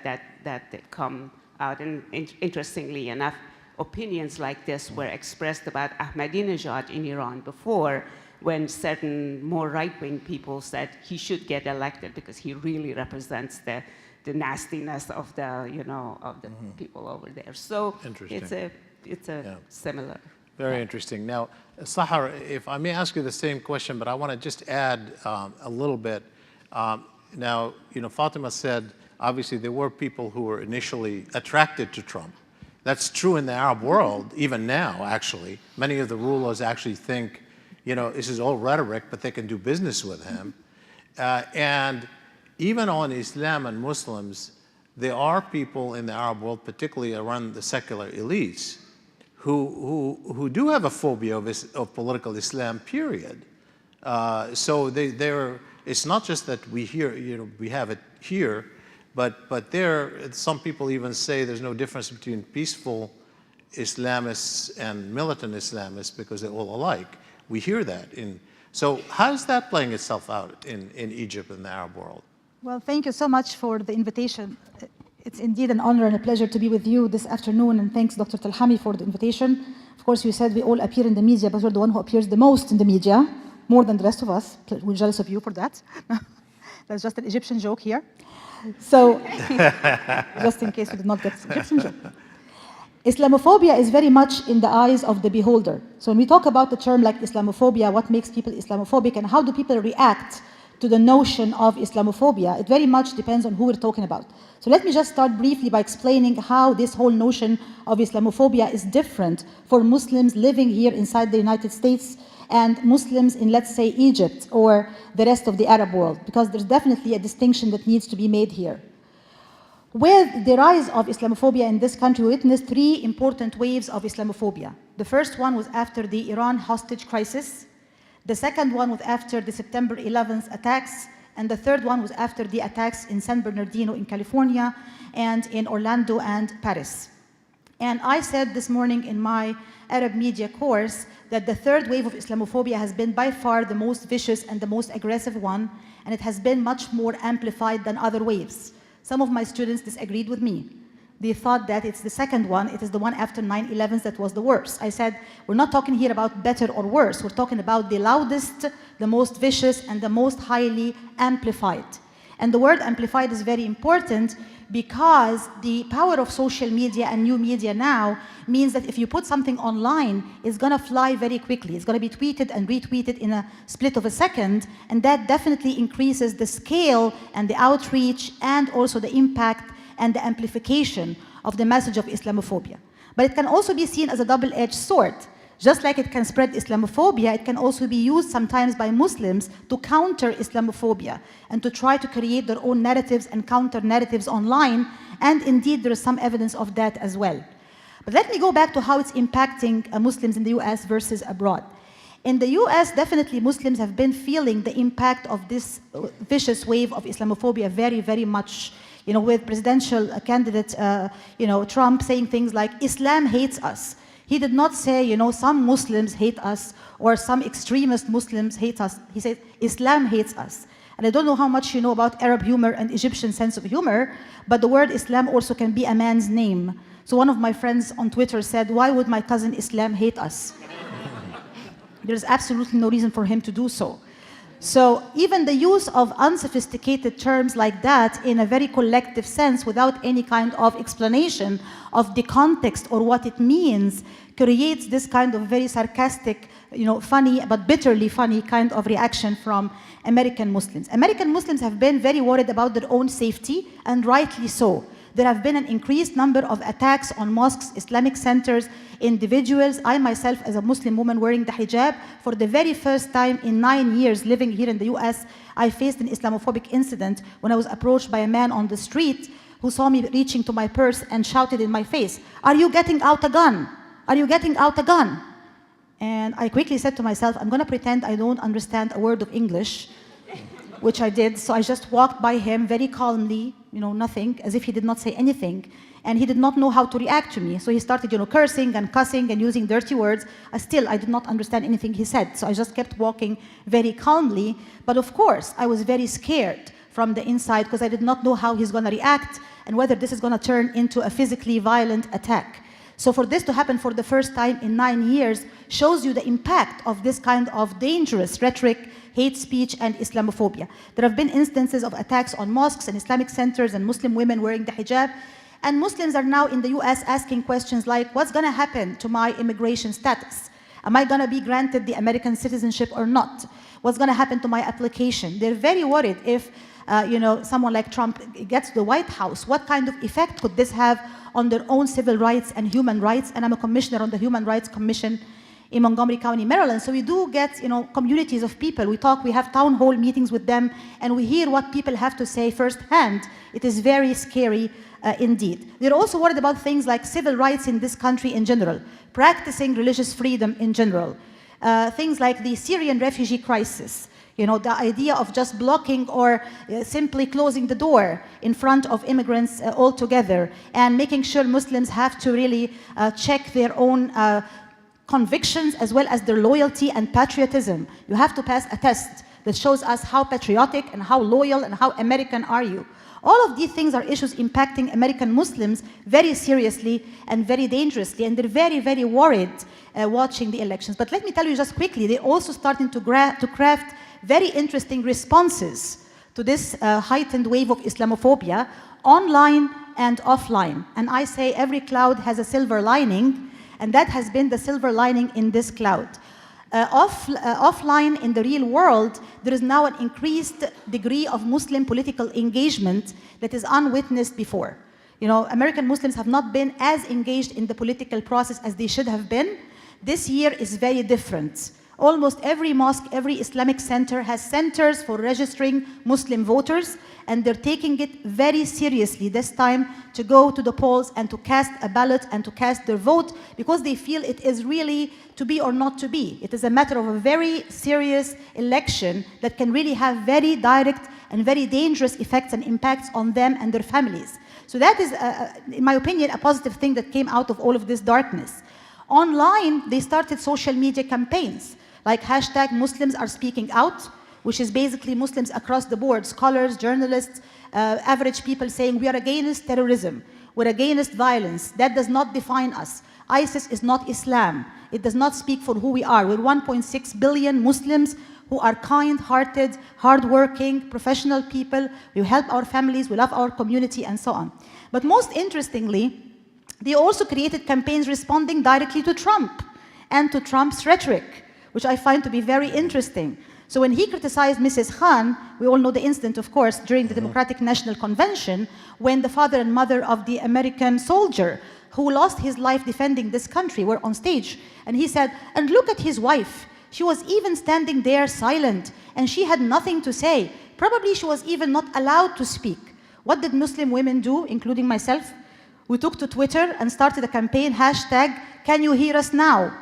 come out, and interestingly enough, opinions like this were expressed about Ahmadinejad in Iran before, when certain more right-wing people said he should get elected because he really represents the nastiness of the mm-hmm. people over there. So it's a similar. Very interesting. Now, Sahar, if I may ask you the same question, but I want to just add a little bit. Now, Fatima said, obviously there were people who were initially attracted to Trump. That's true in the Arab world, even now, actually. Many of the rulers actually think, this is all rhetoric, but they can do business with him. And even on Islam and Muslims, there are people in the Arab world, particularly around the secular elites, who do have a phobia of political Islam, period. So it's not just that we have it here, but some people even say there's no difference between peaceful Islamists and militant Islamists because they're all alike. We hear that. So how is that playing itself out in Egypt and the Arab world? Well, thank you so much for the invitation. It's indeed an honor and a pleasure to be with you this afternoon, and thanks, Dr. Talhami, for the invitation. Of course, you said we all appear in the media, but you're the one who appears the most in the media, more than the rest of us. We're jealous of you for that. That's just an Egyptian joke here. So, just in case we did not get the Egyptian joke. Islamophobia is very much in the eyes of the beholder. So when we talk about the term like Islamophobia, what makes people Islamophobic and how do people react to the notion of Islamophobia, it very much depends on who we're talking about. So let me just start briefly by explaining how this whole notion of Islamophobia is different for Muslims living here inside the United States and Muslims in, let's say, Egypt or the rest of the Arab world, because there's definitely a distinction that needs to be made here. With the rise of Islamophobia in this country, we witnessed three important waves of Islamophobia. The first one was after the Iran hostage crisis. The second one was after the September 11th attacks. And the third one was after the attacks in San Bernardino in California and in Orlando and Paris. And I said this morning in my Arab media course that the third wave of Islamophobia has been by far the most vicious and the most aggressive one, and it has been much more amplified than other waves. Some of my students disagreed with me. They thought that it's the second one, it is the one after 9/11 that was the worst. I said, we're not talking here about better or worse, we're talking about the loudest, the most vicious, and the most highly amplified. And the word amplified is very important because the power of social media and new media now means that if you put something online, it's going to fly very quickly. It's going to be tweeted and retweeted in a split of a second, and that definitely increases the scale and the outreach and also the impact and the amplification of the message of Islamophobia. But it can also be seen as a double-edged sword. Just like it can spread Islamophobia, it can also be used sometimes by Muslims to counter Islamophobia and to try to create their own narratives and counter-narratives online, and indeed there is some evidence of that as well. But let me go back to how it's impacting Muslims in the US versus abroad. In the US, definitely Muslims have been feeling the impact of this vicious wave of Islamophobia very, very much. You know, with presidential candidate, Trump saying things like, Islam hates us. He did not say, some Muslims hate us or some extremist Muslims hate us. He said, Islam hates us. And I don't know how much you know about Arab humor and Egyptian sense of humor, but the word Islam also can be a man's name. So one of my friends on Twitter said, why would my cousin Islam hate us? There's absolutely no reason for him to do so. So even the use of unsophisticated terms like that in a very collective sense without any kind of explanation of the context or what it means creates this kind of very sarcastic, funny but bitterly funny kind of reaction from American Muslims. American Muslims have been very worried about their own safety, and rightly so. There have been an increased number of attacks on mosques, Islamic centers, individuals. I myself, as a Muslim woman wearing the hijab, for the very first time in 9 years living here in the US, I faced an Islamophobic incident when I was approached by a man on the street who saw me reaching to my purse and shouted in my face, "Are you getting out a gun? Are you getting out a gun?" And I quickly said to myself, I'm going to pretend I don't understand a word of English, which I did. So I just walked by him very calmly, nothing, as if he did not say anything. And he did not know how to react to me. So he started, cursing and cussing and using dirty words. I did not understand anything he said. So I just kept walking very calmly. But of course, I was very scared from the inside because I did not know how he's going to react and whether this is going to turn into a physically violent attack. So for this to happen for the first time in 9 years shows you the impact of this kind of dangerous rhetoric, hate speech, and Islamophobia. There have been instances of attacks on mosques and Islamic centers and Muslim women wearing the hijab. And Muslims are now in the US asking questions like, what's going to happen to my immigration status? Am I going to be granted the American citizenship or not? What's going to happen to my application? They're very worried if someone like Trump gets to the White House. What kind of effect could this have on their own civil rights and human rights? And I'm a commissioner on the Human Rights Commission in Montgomery County, Maryland. So we do get, communities of people. We have town hall meetings with them, and we hear what people have to say firsthand. It is very scary indeed. They're also worried about things like civil rights in this country in general, practicing religious freedom in general, things like the Syrian refugee crisis, the idea of just blocking or simply closing the door in front of immigrants altogether, and making sure Muslims have to really check their own convictions as well as their loyalty and patriotism. You have to pass a test that shows us how patriotic and how loyal and how American are you. All of these things are issues impacting American Muslims very seriously and very dangerously, and they're very, very worried watching the elections. But let me tell you just quickly, they're also starting to craft very interesting responses to this heightened wave of Islamophobia, online and offline. And I say every cloud has a silver lining, and that has been the silver lining in this cloud. Offline in the real world, there is now an increased degree of Muslim political engagement that is unwitnessed before. American Muslims have not been as engaged in the political process as they should have been. This year is very different. Almost every mosque, every Islamic center has centers for registering Muslim voters, and they're taking it very seriously this time to go to the polls and to cast a ballot and to cast their vote, because they feel it is really to be or not to be. It is a matter of a very serious election that can really have very direct and very dangerous effects and impacts on them and their families. So that is, in my opinion, a positive thing that came out of all of this darkness. Online, they started social media campaigns, like hashtag Muslims are speaking out, which is basically Muslims across the board, scholars, journalists, average people saying we are against terrorism, we're against violence, that does not define us. ISIS is not Islam, it does not speak for who we are. We're 1.6 billion Muslims who are kind-hearted, hardworking, professional people. We help our families, we love our community, and so on. But most interestingly, they also created campaigns responding directly to Trump and to Trump's rhetoric, which I find to be very interesting. So when he criticized Mrs. Khan, we all know the incident, of course, during the Democratic National Convention, when the father and mother of the American soldier who lost his life defending this country were on stage. And he said, and look at his wife. She was even standing there silent, and she had nothing to say. Probably she was even not allowed to speak. What did Muslim women do, including myself? We took to Twitter and started a campaign, hashtag, can you hear us now?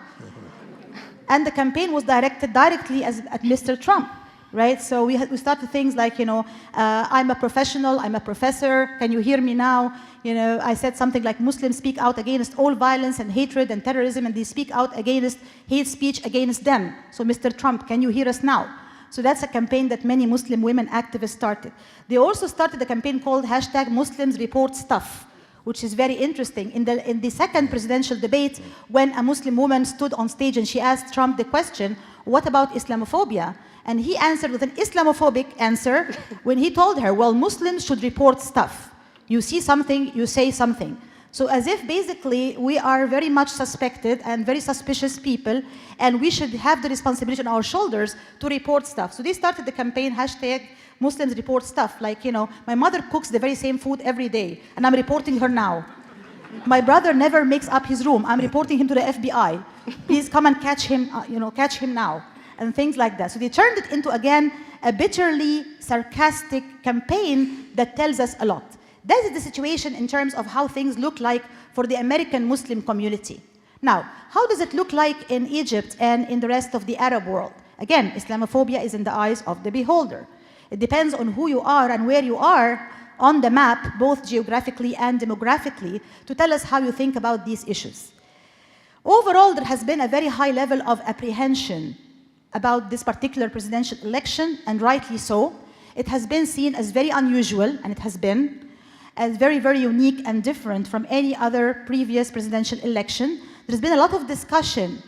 And the campaign was directed directly at Mr. Trump, right? So we started things like, I'm a professional, I'm a professor, can you hear me now? I said something like Muslims speak out against all violence and hatred and terrorism, and they speak out against hate speech against them. So Mr. Trump, can you hear us now? So that's a campaign that many Muslim women activists started. They also started a campaign called hashtag Muslims report stuff, which is very interesting. In the second presidential debate, when a Muslim woman stood on stage and she asked Trump the question, what about Islamophobia? And he answered with an Islamophobic answer when he told her, well, Muslims should report stuff. You see something, you say something. So as if basically we are very much suspected and very suspicious people, and we should have the responsibility on our shoulders to report stuff. So they started the campaign, hashtag Muslims report stuff, like, my mother cooks the very same food every day, and I'm reporting her now. My brother never makes up his room, I'm reporting him to the FBI. Please come and catch him, catch him now, and things like that. So they turned it into, again, a bitterly sarcastic campaign that tells us a lot. That is the situation in terms of how things look like for the American Muslim community. Now, how does it look like in Egypt and in the rest of the Arab world? Again, Islamophobia is in the eyes of the beholder. It depends on who you are and where you are on the map, both geographically and demographically, to tell us how you think about these issues. Overall, there has been a very high level of apprehension about this particular presidential election, and rightly so. It has been seen as very unusual, and it has been, as very, very unique and different from any other previous presidential election. There's been a lot of discussion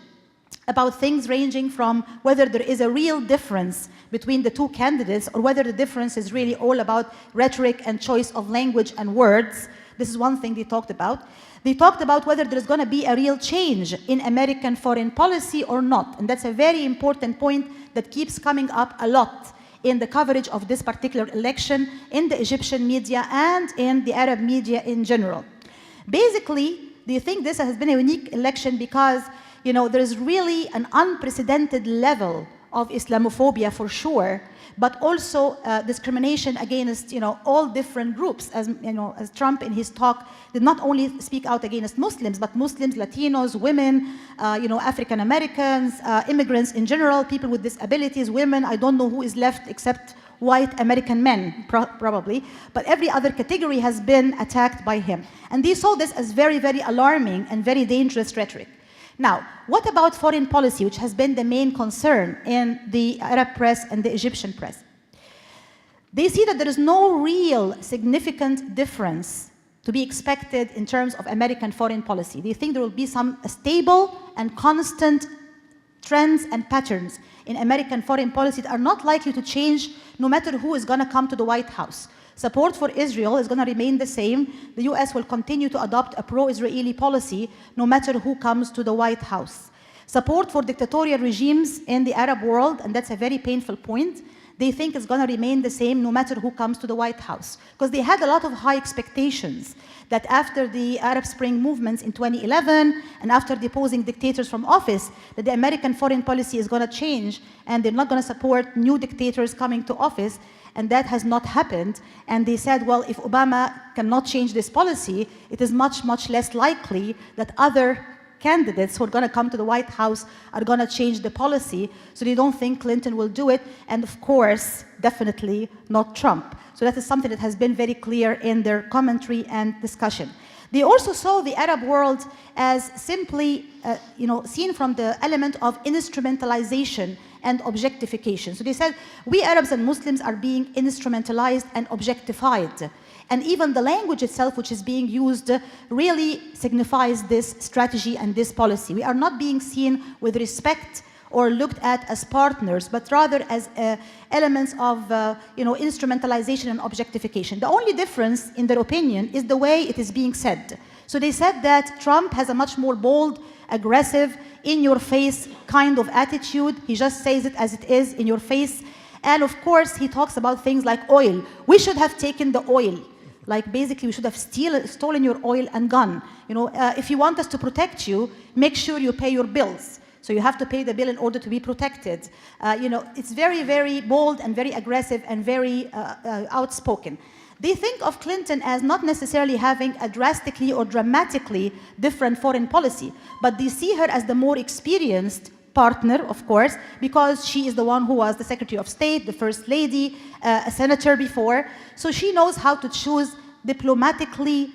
about things ranging from whether there is a real difference between the two candidates or whether the difference is really all about rhetoric and choice of language and words. This is one thing they talked about. They talked about whether there's going to be a real change in American foreign policy or not. And that's a very important point that keeps coming up a lot in the coverage of this particular election in the Egyptian media and in the Arab media in general. Basically, they think this has been a unique election because there is really an unprecedented level of Islamophobia for sure, but also discrimination against all different groups. As Trump in his talk did not only speak out against Muslims, but Muslims, Latinos, women, African Americans, immigrants in general, people with disabilities, women. I don't know who is left except white American men, probably, but every other category has been attacked by him. And they saw this as very, very alarming and very dangerous rhetoric. Now, what about foreign policy, which has been the main concern in the Arab press and the Egyptian press? They see that there is no real significant difference to be expected in terms of American foreign policy. They think there will be some stable and constant trends and patterns in American foreign policy that are not likely to change no matter who is going to come to the White House. Support for Israel is going to remain the same. The US will continue to adopt a pro-Israeli policy no matter who comes to the White House. Support for dictatorial regimes in the Arab world, and that's a very painful point. they think it's going to remain the same no matter who comes to the White House. Because they had a lot of high expectations that after the Arab Spring movements in 2011 and after deposing dictators from office, that the American foreign policy is going to change and they're not going to support new dictators coming to office. And that has not happened. And they said, well, if Obama cannot change this policy, it is much, much less likely that other candidates who are going to come to the White House are going to change the policy. So they don't think Clinton will do it. And of course, definitely not Trump. So that is something that has been very clear in their commentary and discussion. They also saw the Arab world as simply seen from the element of instrumentalization and objectification. So they said, we Arabs and Muslims are being instrumentalized and objectified. And even the language itself, which is being used, really signifies this strategy and this policy. We are not being seen with respect or looked at as partners, but rather as elements of instrumentalization and objectification. The only difference, in their opinion, is the way it is being said. So they said that Trump has a much more bold, aggressive, in-your-face kind of attitude. He just says it as it is, in your face. And of course, he talks about things like oil. We should have taken the oil. Like basically, we should have stolen your oil and gone. If you want us to protect you, make sure you pay your bills. So you have to pay the bill in order to be protected. It's very, very bold and very aggressive and very outspoken. They think of Clinton as not necessarily having a drastically or dramatically different foreign policy, but they see her as the more experienced partner, of course, because she is the one who was the Secretary of State, the First Lady, a senator before. So she knows how to choose diplomatically,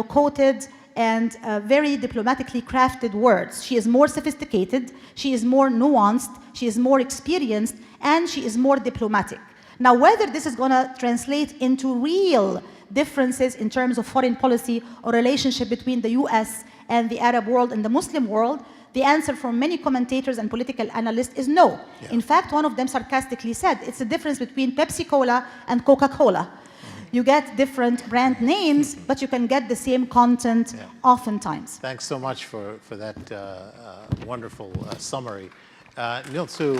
quoted and very diplomatically crafted words. She is more sophisticated, she is more nuanced, she is more experienced, and she is more diplomatic. Now, whether this is going to translate into real differences in terms of foreign policy or relationship between the US and the Arab world and the Muslim world, the answer from many commentators and political analysts is no. Yeah. In fact, one of them sarcastically said, it's the difference between Pepsi-Cola and Coca-Cola. You get different brand names, but you can get the same content oftentimes. Thanks so much for that wonderful summary. Nilsu,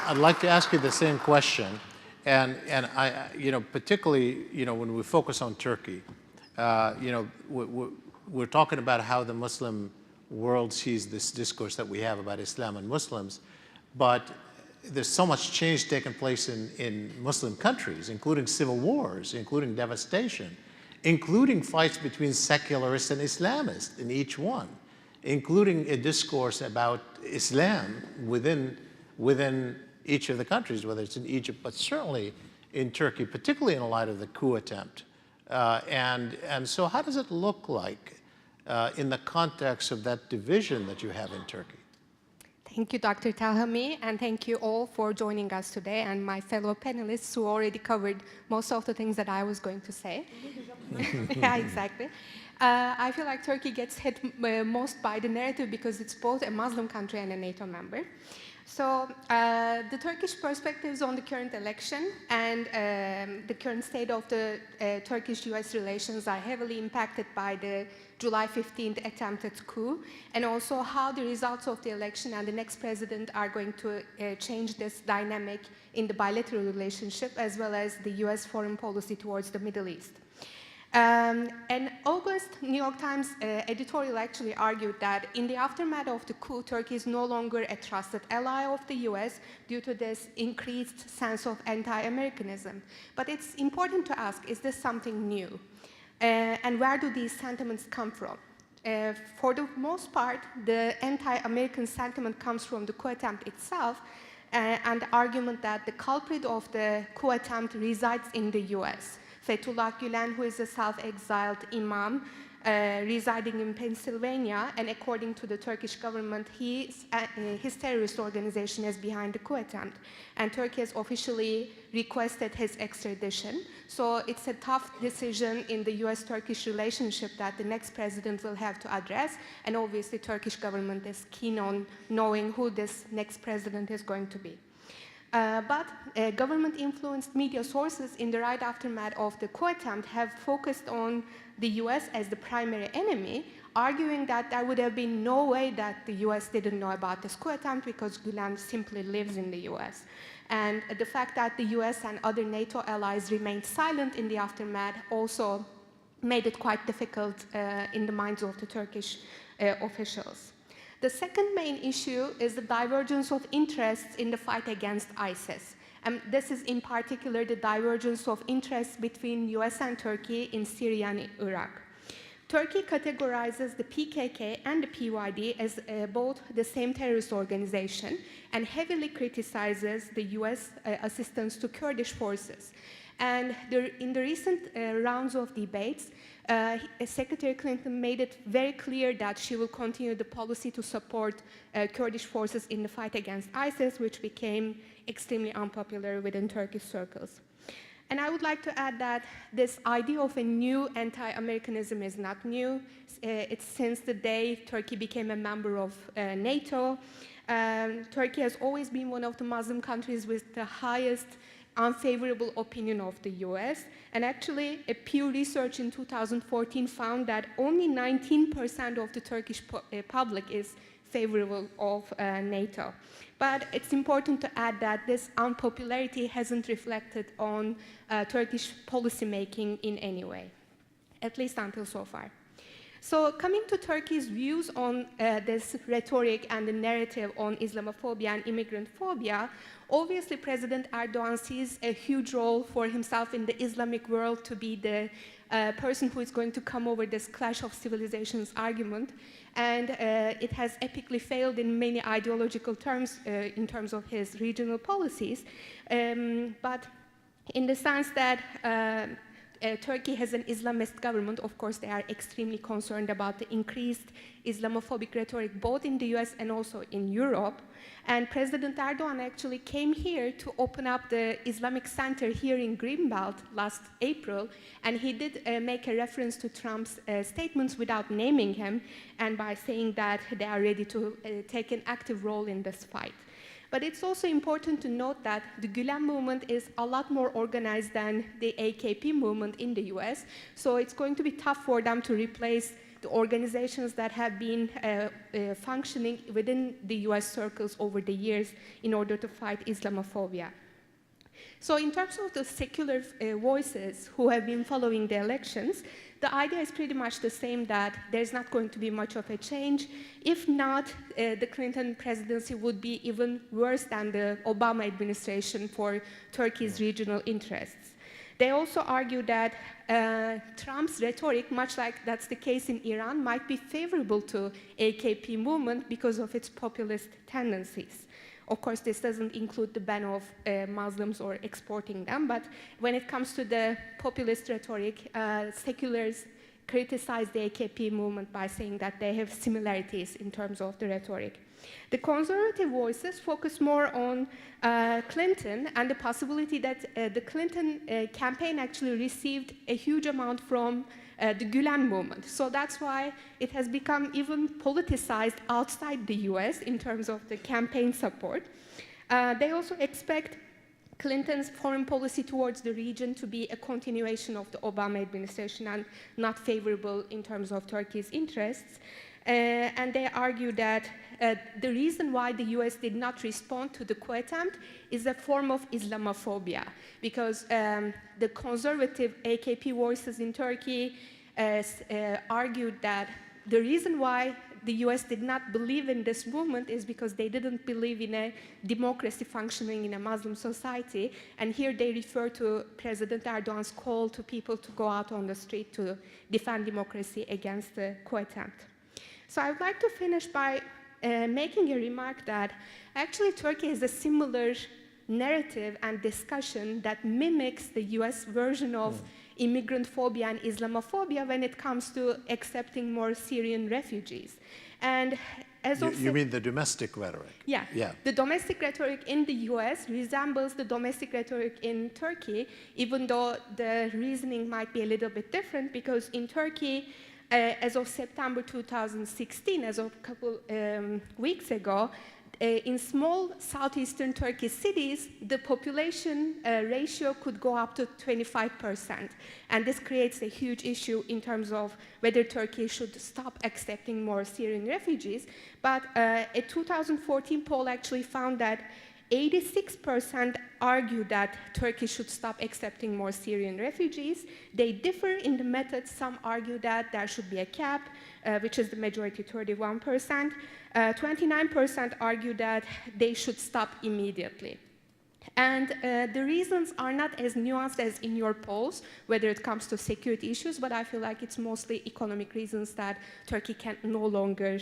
I'd like to ask you the same question, and I, particularly, when we focus on Turkey, we're talking about how the Muslim world sees this discourse that we have about Islam and Muslims, but there's so much change taking place in Muslim countries, including civil wars, including devastation, including fights between secularists and Islamists in each one, including a discourse about Islam within each of the countries, whether it's in Egypt, but certainly in Turkey, particularly in light of the coup attempt. And so how does it look like in the context of that division that you have in Turkey? Thank you, Dr. Talhami, and thank you all for joining us today, and my fellow panelists who already covered most of the things that I was going to say. Yeah, exactly. I feel like Turkey gets hit most by the narrative because it's both a Muslim country and a NATO member. So the Turkish perspectives on the current election and the current state of the Turkish-US relations are heavily impacted by the July 15th attempted coup, and also how the results of the election and the next president are going to change this dynamic in the bilateral relationship, as well as the US foreign policy towards the Middle East. In August, New York Times editorial actually argued that in the aftermath of the coup, Turkey is no longer a trusted ally of the US due to this increased sense of anti-Americanism. But it's important to ask, is this something new? And where do these sentiments come from? For the most part, the anti-American sentiment comes from the coup attempt itself and the argument that the culprit of the coup attempt resides in the US. Fethullah Gülen, who is a self-exiled imam residing in Pennsylvania, and according to the Turkish government, his terrorist organization is behind the coup attempt. And Turkey has officially requested his extradition. So it's a tough decision in the US-Turkish relationship that the next president will have to address. And obviously, Turkish government is keen on knowing who this next president is going to be. But government-influenced media sources in the right aftermath of the coup attempt have focused on the US as the primary enemy, arguing that there would have been no way that the US didn't know about this coup attempt because Gulen simply lives in the US. And the fact that the US and other NATO allies remained silent in the aftermath also made it quite difficult in the minds of the Turkish officials. The second main issue is the divergence of interests in the fight against ISIS. And this is in particular the divergence of interests between US and Turkey in Syria and Iraq. Turkey categorizes the PKK and the PYD as both the same terrorist organization and heavily criticizes the US assistance to Kurdish forces. And in the recent rounds of debates, Secretary Clinton made it very clear that she will continue the policy to support Kurdish forces in the fight against ISIS, which became extremely unpopular within Turkish circles. And I would like to add that this idea of a new anti-Americanism is not new. It's since the day Turkey became a member of NATO. Turkey has always been one of the Muslim countries with the highest unfavorable opinion of the US. And actually, a Pew research in 2014 found that only 19% of the Turkish public is favorable of NATO. But it's important to add that this unpopularity hasn't reflected on Turkish policymaking in any way, at least until so far. So coming to Turkey's views on this rhetoric and the narrative on Islamophobia and immigrant phobia, obviously President Erdogan sees a huge role for himself in the Islamic world to be the person who is going to come over this clash of civilizations argument. And it has epically failed in many ideological terms in terms of his regional policies. But in the sense that Turkey has an Islamist government, of course, they are extremely concerned about the increased Islamophobic rhetoric both in the US and also in Europe. And President Erdogan actually came here to open up the Islamic Center here in Greenbelt last April, and he did make a reference to Trump's statements without naming him, and by saying that they are ready to take an active role in this fight. But it's also important to note that the Gülen movement is a lot more organized than the AKP movement in the US, so it's going to be tough for them to replace the organizations that have been functioning within the US circles over the years in order to fight Islamophobia. So in terms of the secular voices who have been following the elections, the idea is pretty much the same, that there's not going to be much of a change. If not, the Clinton presidency would be even worse than the Obama administration for Turkey's regional interests. They also argue that Trump's rhetoric, much like that's the case in Iran, might be favorable to AKP movement because of its populist tendencies. Of course, this doesn't include the ban of Muslims or exporting them, but when it comes to the populist rhetoric, seculars criticize the AKP movement by saying that they have similarities in terms of the rhetoric. The conservative voices focus more on Clinton and the possibility that the Clinton campaign actually received a huge amount from the Gülen movement. So that's why it has become even politicized outside the US in terms of the campaign support. They also expect Clinton's foreign policy towards the region to be a continuation of the Obama administration and not favorable in terms of Turkey's interests. And they argue that the reason why the US did not respond to the coup attempt is a form of Islamophobia, because the conservative AKP voices in Turkey argued that the reason why the US did not believe in this movement is because they didn't believe in a democracy functioning in a Muslim society. And here they refer to President Erdogan's call to people to go out on the street to defend democracy against the coup attempt. So I would like to finish by making a remark that actually Turkey has a similar narrative and discussion that mimics the US version of immigrant phobia and Islamophobia when it comes to accepting more Syrian refugees. And as of You mean the domestic rhetoric? Yeah. The domestic rhetoric in the US resembles the domestic rhetoric in Turkey, even though the reasoning might be a little bit different, because in Turkey, as of September 2016, as of a couple weeks ago, In small southeastern Turkey cities, the population ratio could go up to 25%. And this creates a huge issue in terms of whether Turkey should stop accepting more Syrian refugees. But a 2014 poll actually found that 86% argue that Turkey should stop accepting more Syrian refugees. They differ in the methods. Some argue that there should be a cap, which is the majority, 31%. 29% argue that they should stop immediately. And the reasons are not as nuanced as in your polls, whether it comes to security issues, but I feel like it's mostly economic reasons that Turkey can no longer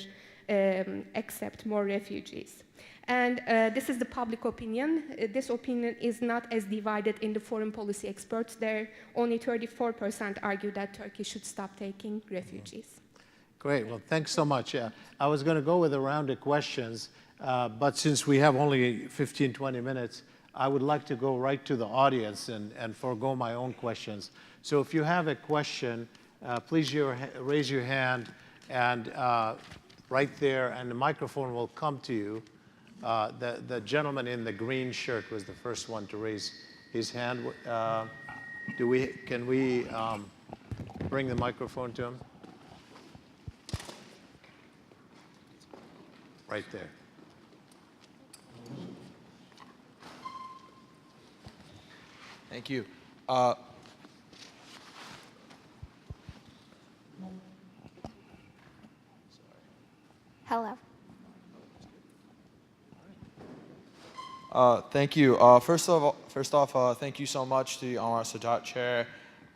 accept more refugees. And this is the public opinion. This opinion is not as divided in the foreign policy experts. There, only 34% argue that Turkey should stop taking refugees. Great. Well, thanks so much. I was going to go with a round of questions, but since we have only 15, 20 minutes, I would like to go right to the audience and forego my own questions. So if you have a question, please raise your hand, and right there, and the microphone will come to you. The gentleman in the green shirt was the first one to raise his hand. Can we bring the microphone to him? Right there. Thank you. Hello. Thank you. First off, thank you so much to the Anwar Sadat Chair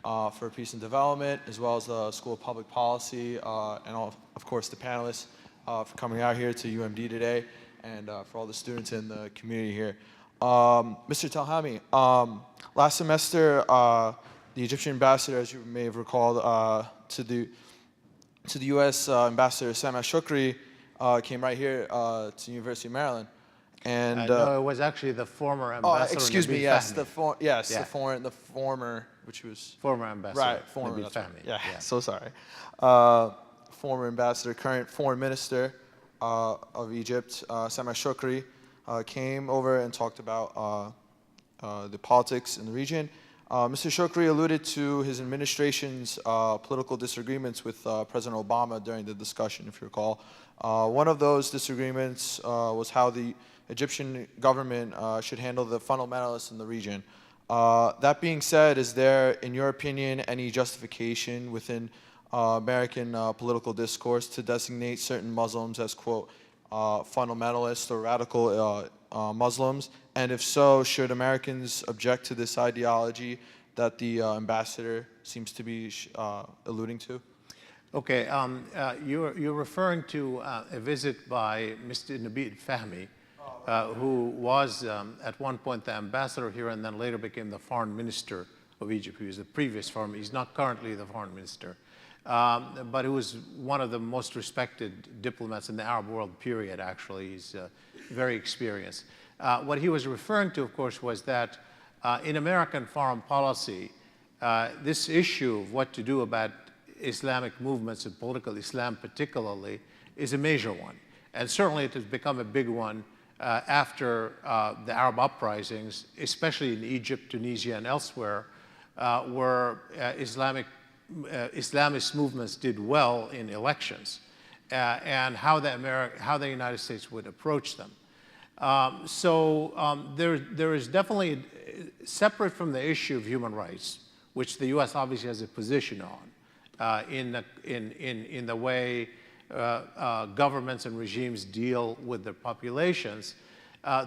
for Peace and Development, as well as the School of Public Policy, and of course the panelists for coming out here to UMD today, and for all the students in the community here. Mr. Talhami, last semester, the Egyptian ambassador, as you may have recalled, to the U.S. Ambassador Sama Shukri came right here to the University of Maryland. And no, it was actually the former ambassador. Excuse me. Yes, Fahmy. the former, which was former ambassador. Right, former. Fahmy. Right. Yeah, so sorry. Former ambassador, current foreign minister of Egypt, Sama Shukri, came over and talked about the politics in the region. Mr. Shukri alluded to his administration's political disagreements with President Obama during the discussion, if you recall. One of those disagreements was how the Egyptian government should handle the fundamentalists in the region. That being said, is there, in your opinion, any justification within American political discourse to designate certain Muslims as, quote, fundamentalists or radical Muslims? And if so, should Americans object to this ideology that the ambassador seems to be alluding to? Okay, you're referring to a visit by Mr. Nabil Fahmy, who was at one point the ambassador here and then later became the foreign minister of Egypt. He was the previous foreign, he's not currently the foreign minister, but he was one of the most respected diplomats in the Arab world period, actually. He's very experienced. What he was referring to, of course, was that in American foreign policy, this issue of what to do about Islamic movements and political Islam particularly is a major one. And certainly it has become a big one after the Arab uprisings, especially in Egypt, Tunisia, and elsewhere, where Islamist movements did well in elections, and how the United States would approach them. There is definitely, separate from the issue of human rights, which the U.S. obviously has a position on, in the way governments and regimes deal with their populations,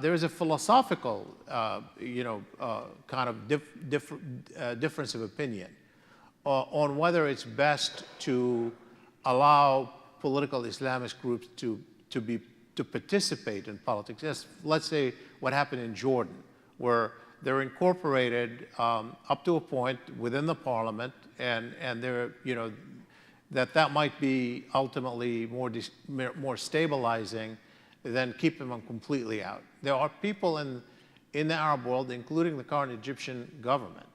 there is a philosophical, kind of difference of opinion on whether it's best to allow political Islamist groups to participate in politics. Yes, let's say what happened in Jordan, where they're incorporated up to a point within the parliament, and they're, that might be ultimately more stabilizing than keeping them completely out. There are people in the Arab world, including the current Egyptian government,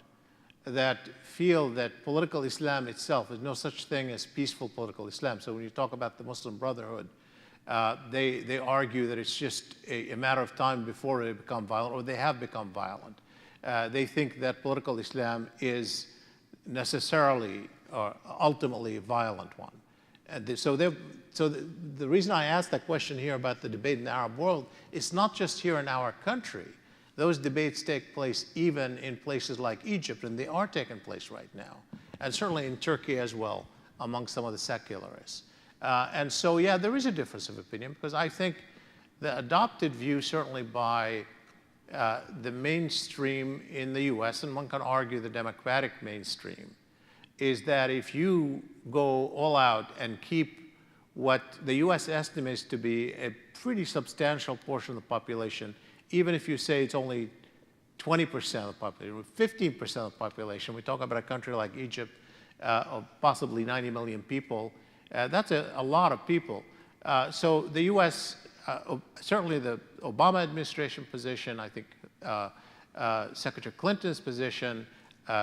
that feel that political Islam itself, there's no such thing as peaceful political Islam. So when you talk about the Muslim Brotherhood, They argue that it's just a matter of time before they become violent, or they have become violent. They think that political Islam is necessarily or ultimately a violent one. And so the reason I asked that question here about the debate in the Arab world is not just here in our country. Those debates take place even in places like Egypt, and they are taking place right now, and certainly in Turkey as well, among some of the secularists. And so, yeah, there is a difference of opinion, because I think the adopted view, certainly by the mainstream in the US, and one can argue the Democratic mainstream, is that if you go all out and keep what the US estimates to be a pretty substantial portion of the population, even if you say it's only 20% of the population, or 15% of the population, we talk about a country like Egypt of possibly 90 million people, that's a lot of people. So the US, certainly the Obama administration position, I think Secretary Clinton's position,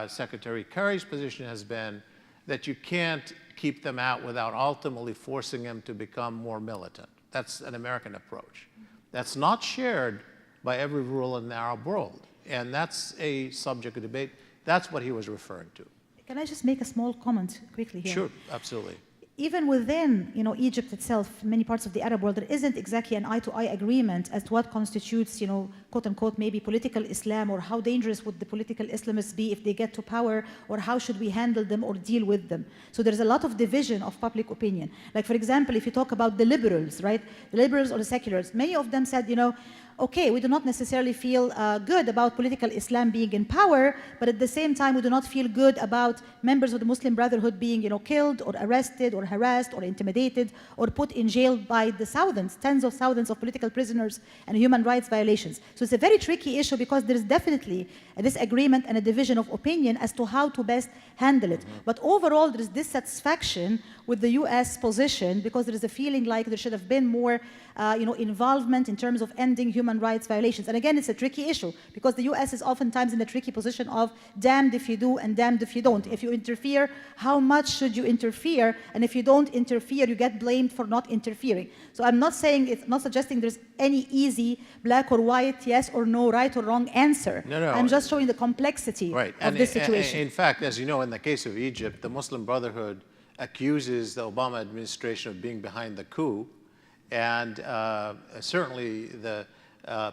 Secretary Kerry's position has been that you can't keep them out without ultimately forcing them to become more militant. That's an American approach. That's not shared by every ruler in the Arab world. And that's a subject of debate. That's what he was referring to. Can I just make a small comment quickly here? Sure, absolutely. Even within, Egypt itself, many parts of the Arab world, there isn't exactly an eye-to-eye agreement as to what constitutes, quote-unquote, maybe political Islam, or how dangerous would the political Islamists be if they get to power, or how should we handle them or deal with them. So there's a lot of division of public opinion. Like, for example, if you talk about the liberals, right? The liberals or the seculars, many of them said, okay, we do not necessarily feel good about political Islam being in power, but at the same time, we do not feel good about members of the Muslim Brotherhood being, killed or arrested or harassed or intimidated or put in jail by the thousands, tens of thousands of political prisoners and human rights violations. So it's a very tricky issue, because there is definitely a disagreement and a division of opinion as to how to best handle it. But overall, there is dissatisfaction with the US position, because there is a feeling like there should have been more involvement in terms of ending human rights violations. And again, it's a tricky issue, because the US is oftentimes in a tricky position of damned if you do and damned if you don't. If you interfere, how much should you interfere? And if you don't interfere, you get blamed for not interfering. So I'm not suggesting there's any easy black or white, yes or no, right or wrong answer. No. I'm just showing the complexity of this situation. In fact, as you know, in the case of Egypt, the Muslim Brotherhood accuses the Obama administration of being behind the coup. And certainly the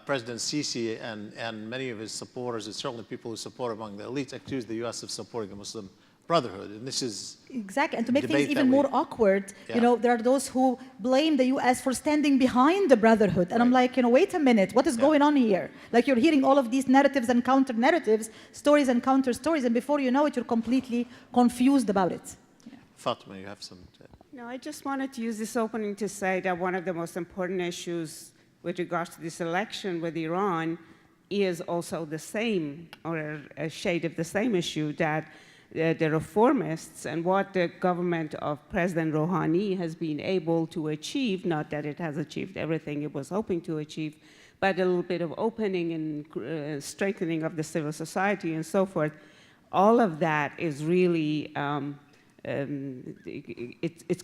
President Sisi and many of his supporters, and certainly people who support among the elites, accuse the US of supporting the Muslim Brotherhood. And this is exactly. And to make things even more awkward, there are those who blame the US for standing behind the Brotherhood. And I'm like, wait a minute, what is going on here? Like, you're hearing all of these narratives and counter-narratives, stories and counter-stories, and before you know it, you're completely confused about it. Fatima, you have some... No, I just wanted to use this opening to say that one of the most important issues with regards to this election with Iran is also the same, or a shade of the same issue, that the reformists and what the government of President Rouhani has been able to achieve, not that it has achieved everything it was hoping to achieve, but a little bit of opening and strengthening of the civil society and so forth, all of that is really it's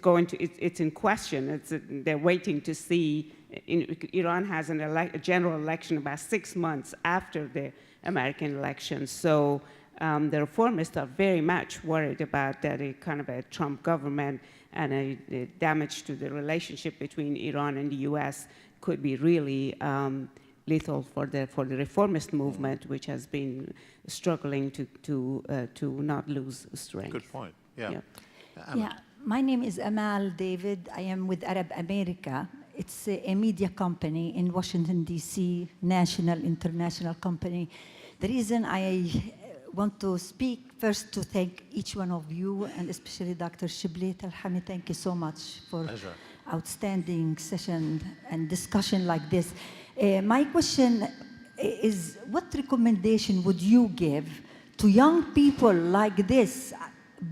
in question. They're waiting to see. Iran has a general election about 6 months after the American election. So the reformists are very much worried about that a kind of a Trump government and a damage to the relationship between Iran and the US could be really lethal for the reformist movement, which has been struggling to not lose strength. Good point. Yeah. Yeah. My name is Amal David. I am with Arab America. It's a media company in Washington, D.C., national, international company. The reason I want to speak first to thank each one of you, and especially Dr. Shibli Talhami. Thank you so much for outstanding session and discussion like this. My question is, what recommendation would you give to young people like this,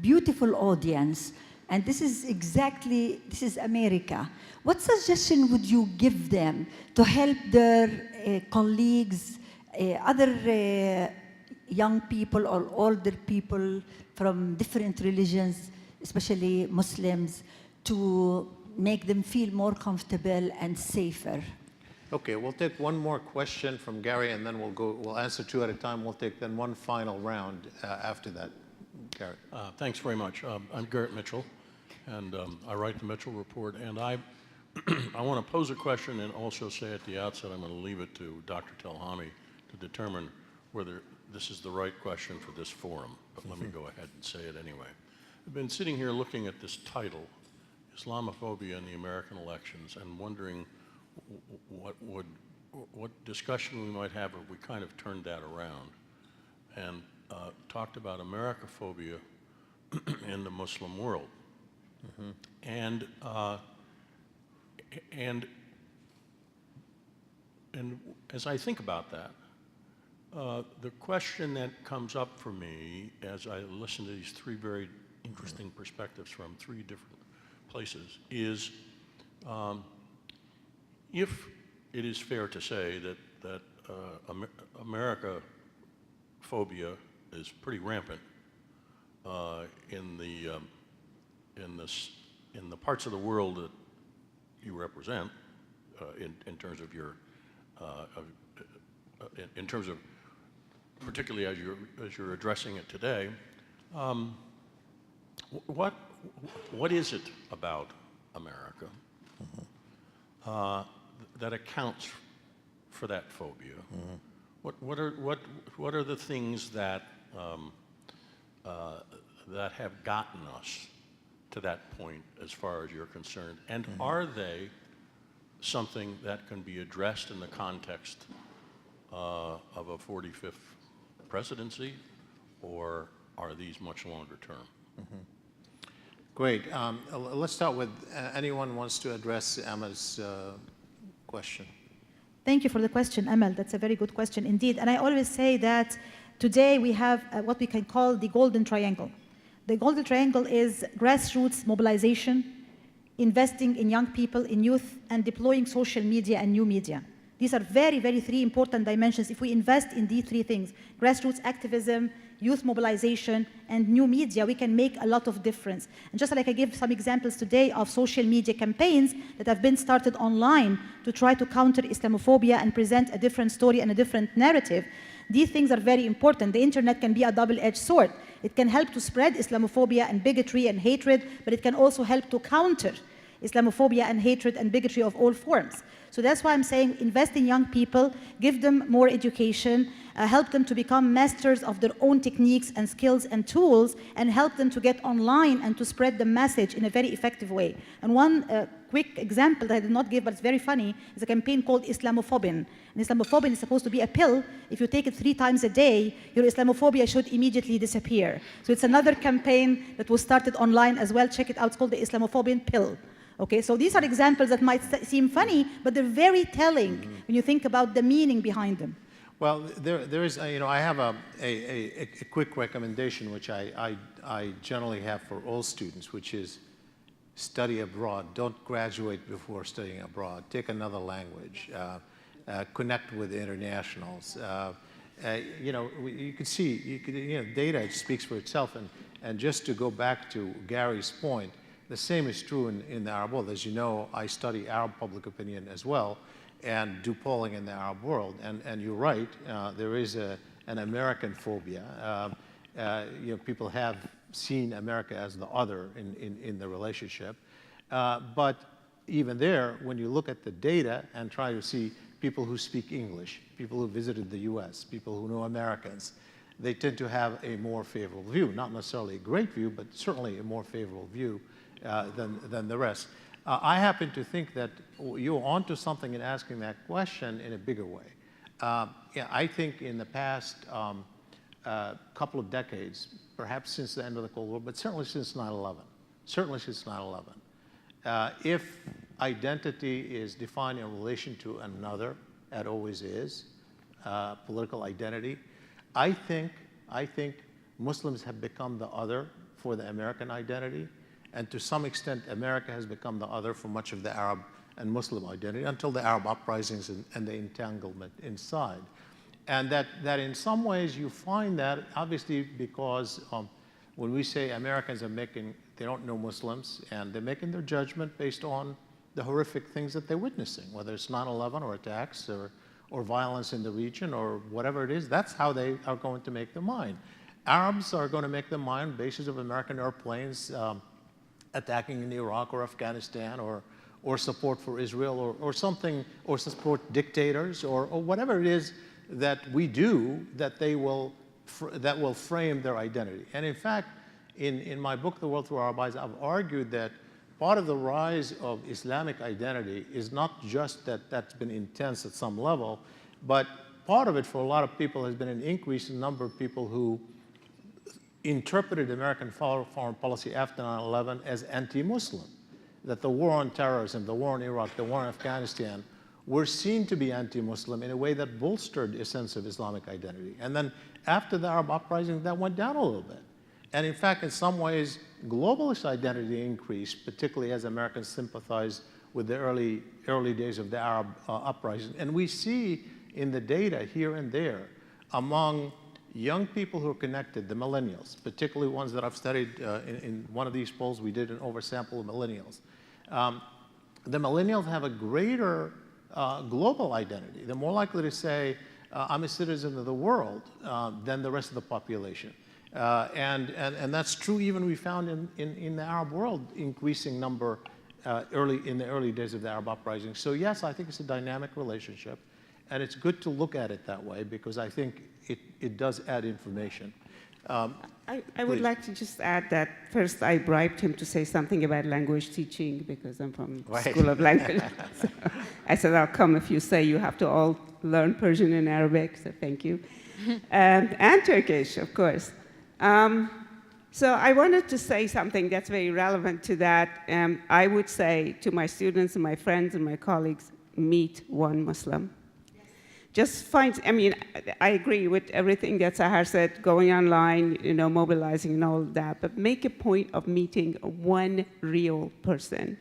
beautiful audience, and this is America. What suggestion would you give them to help their colleagues, other young people or older people from different religions, especially Muslims, to make them feel more comfortable and safer. Okay, we'll take one more question from Gary, and then we'll answer two at a time. We'll take then one final round after that. Gary. Thanks very much. I'm Garrett Mitchell, and I write the Mitchell Report, and I want to pose a question and also say at the outset I'm going to leave it to Dr. Telhami to determine whether this is the right question for this forum, but let me go ahead and say it anyway. I've been sitting here looking at this title, Islamophobia in the American Elections, and wondering what discussion we might have if we kind of turned that around and talked about Americaphobia in the Muslim world. And as I think about that, the question that comes up for me as I listen to these three very interesting perspectives from three different places is if it is fair to say that Americaphobia is pretty rampant in the parts of the world that you represent, in terms of your, in terms of particularly as you're addressing it today, what is it about America that accounts for that phobia? What are the things that that have gotten us to that point as far as you're concerned? And are they something that can be addressed in the context of a 45th presidency, or are these much longer term? Great. Let's start with anyone wants to address Emma's question. Thank you for the question, Amal. That's a very good question indeed. And I always say that today we have what we can call the golden triangle. The golden triangle is grassroots mobilization, investing in young people, in youth, and deploying social media and new media. These are very, very three important dimensions. If we invest in these three things, grassroots activism, youth mobilization, and new media, we can make a lot of difference. And just like I gave some examples today of social media campaigns that have been started online to try to counter Islamophobia and present a different story and a different narrative, these things are very important. The internet can be a double-edged sword. It can help to spread Islamophobia and bigotry and hatred, but it can also help to counter Islamophobia and hatred and bigotry of all forms. So that's why I'm saying invest in young people, give them more education, help them to become masters of their own techniques and skills and tools, and help them to get online and to spread the message in a very effective way. And one quick example that I did not give, but it's very funny, is a campaign called Islamophobia. And Islamophobia is supposed to be a pill. If you take it 3 times a day, your Islamophobia should immediately disappear. So it's another campaign that was started online as well. Check it out. It's called the Islamophobia pill. Okay, so these are examples that might seem funny, but they're very telling when you think about the meaning behind them. Well, there is, I have a quick recommendation which I generally have for all students, which is study abroad. Don't graduate before studying abroad. Take another language. Connect with internationals. You can see, data speaks for itself. And just to go back to Gary's point, the same is true in the Arab world. As you know, I study Arab public opinion as well and do polling in the Arab world. And you're right, there is an American phobia. People have seen America as the other in the relationship. But even there, when you look at the data and try to see people who speak English, people who visited the US, people who know Americans, they tend to have a more favorable view. Not necessarily a great view, but certainly a more favorable view than the rest. I happen to think that you're onto something in asking that question in a bigger way. I think in the past couple of decades, perhaps since the end of the Cold War, but certainly since 9/11, if identity is defined in relation to another, it always is, political identity, I think Muslims have become the other for the American identity. And to some extent, America has become the other for much of the Arab and Muslim identity until the Arab uprisings and the entanglement inside. And that in some ways you find that, obviously, because when we say Americans they don't know Muslims, and they're making their judgment based on the horrific things that they're witnessing, whether it's 9/11 or attacks or violence in the region or whatever it is. That's how they are going to make their mind. Arabs are going to make their mind on the basis of American airplanes attacking in Iraq or Afghanistan, or support for Israel, or something, or support dictators, or whatever it is that we do that will frame their identity. And in fact, in my book, The World Through Our Eyes, I've argued that part of the rise of Islamic identity is not just that that's been intense at some level, but part of it for a lot of people has been an increase in the number of people who interpreted American foreign policy after 9/11 as anti-Muslim, that the war on terrorism, the war in Iraq, the war in Afghanistan were seen to be anti-Muslim in a way that bolstered a sense of Islamic identity. And then after the Arab uprising, that went down a little bit. And in fact, in some ways, globalist identity increased, particularly as Americans sympathized with the early days of the Arab uprising. And we see in the data here and there among young people who are connected, the millennials, particularly ones that I've studied in one of these polls, we did an oversample of millennials. The millennials have a greater global identity. They're more likely to say, I'm a citizen of the world than the rest of the population. And that's true even we found in the Arab world, increasing number in the early days of the Arab uprising. So yes, I think it's a dynamic relationship. And it's good to look at it that way because I think it does add information. I would like to just add that first I bribed him to say something about language teaching because I'm from the School of Language. So I said, I'll come if you say you have to all learn Persian and Arabic, so thank you. And Turkish, of course. So I wanted to say something that's very relevant to that. I would say to my students and my friends and my colleagues, meet one Muslim. Just find, I mean, I agree with everything that Sahar said, going online, mobilizing and all of that, but make a point of meeting one real person.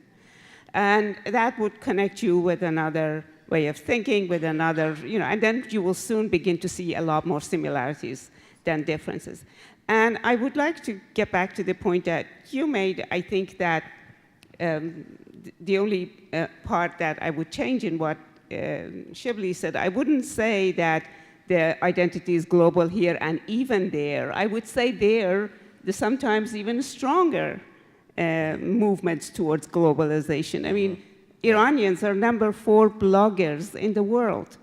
And that would connect you with another way of thinking, with another, and then you will soon begin to see a lot more similarities than differences. And I would like to get back to the point that you made. I think that the only part that I would change in what Shibli said, I wouldn't say that the identity is global here and even there. I would say there's sometimes even stronger movements towards globalization. I mean, Iranians are number 4 bloggers in the world.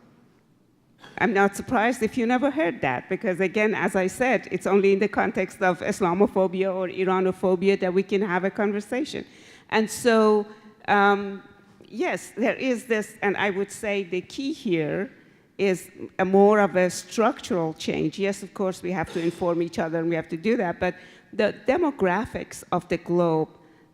I'm not surprised if you never heard that, because again, as I said, it's only in the context of Islamophobia or Iranophobia that we can have a conversation. And so, yes, there is this, and I would say the key here is more of a structural change. Yes, of course, we have to inform each other and we have to do that, but the demographics of the globe,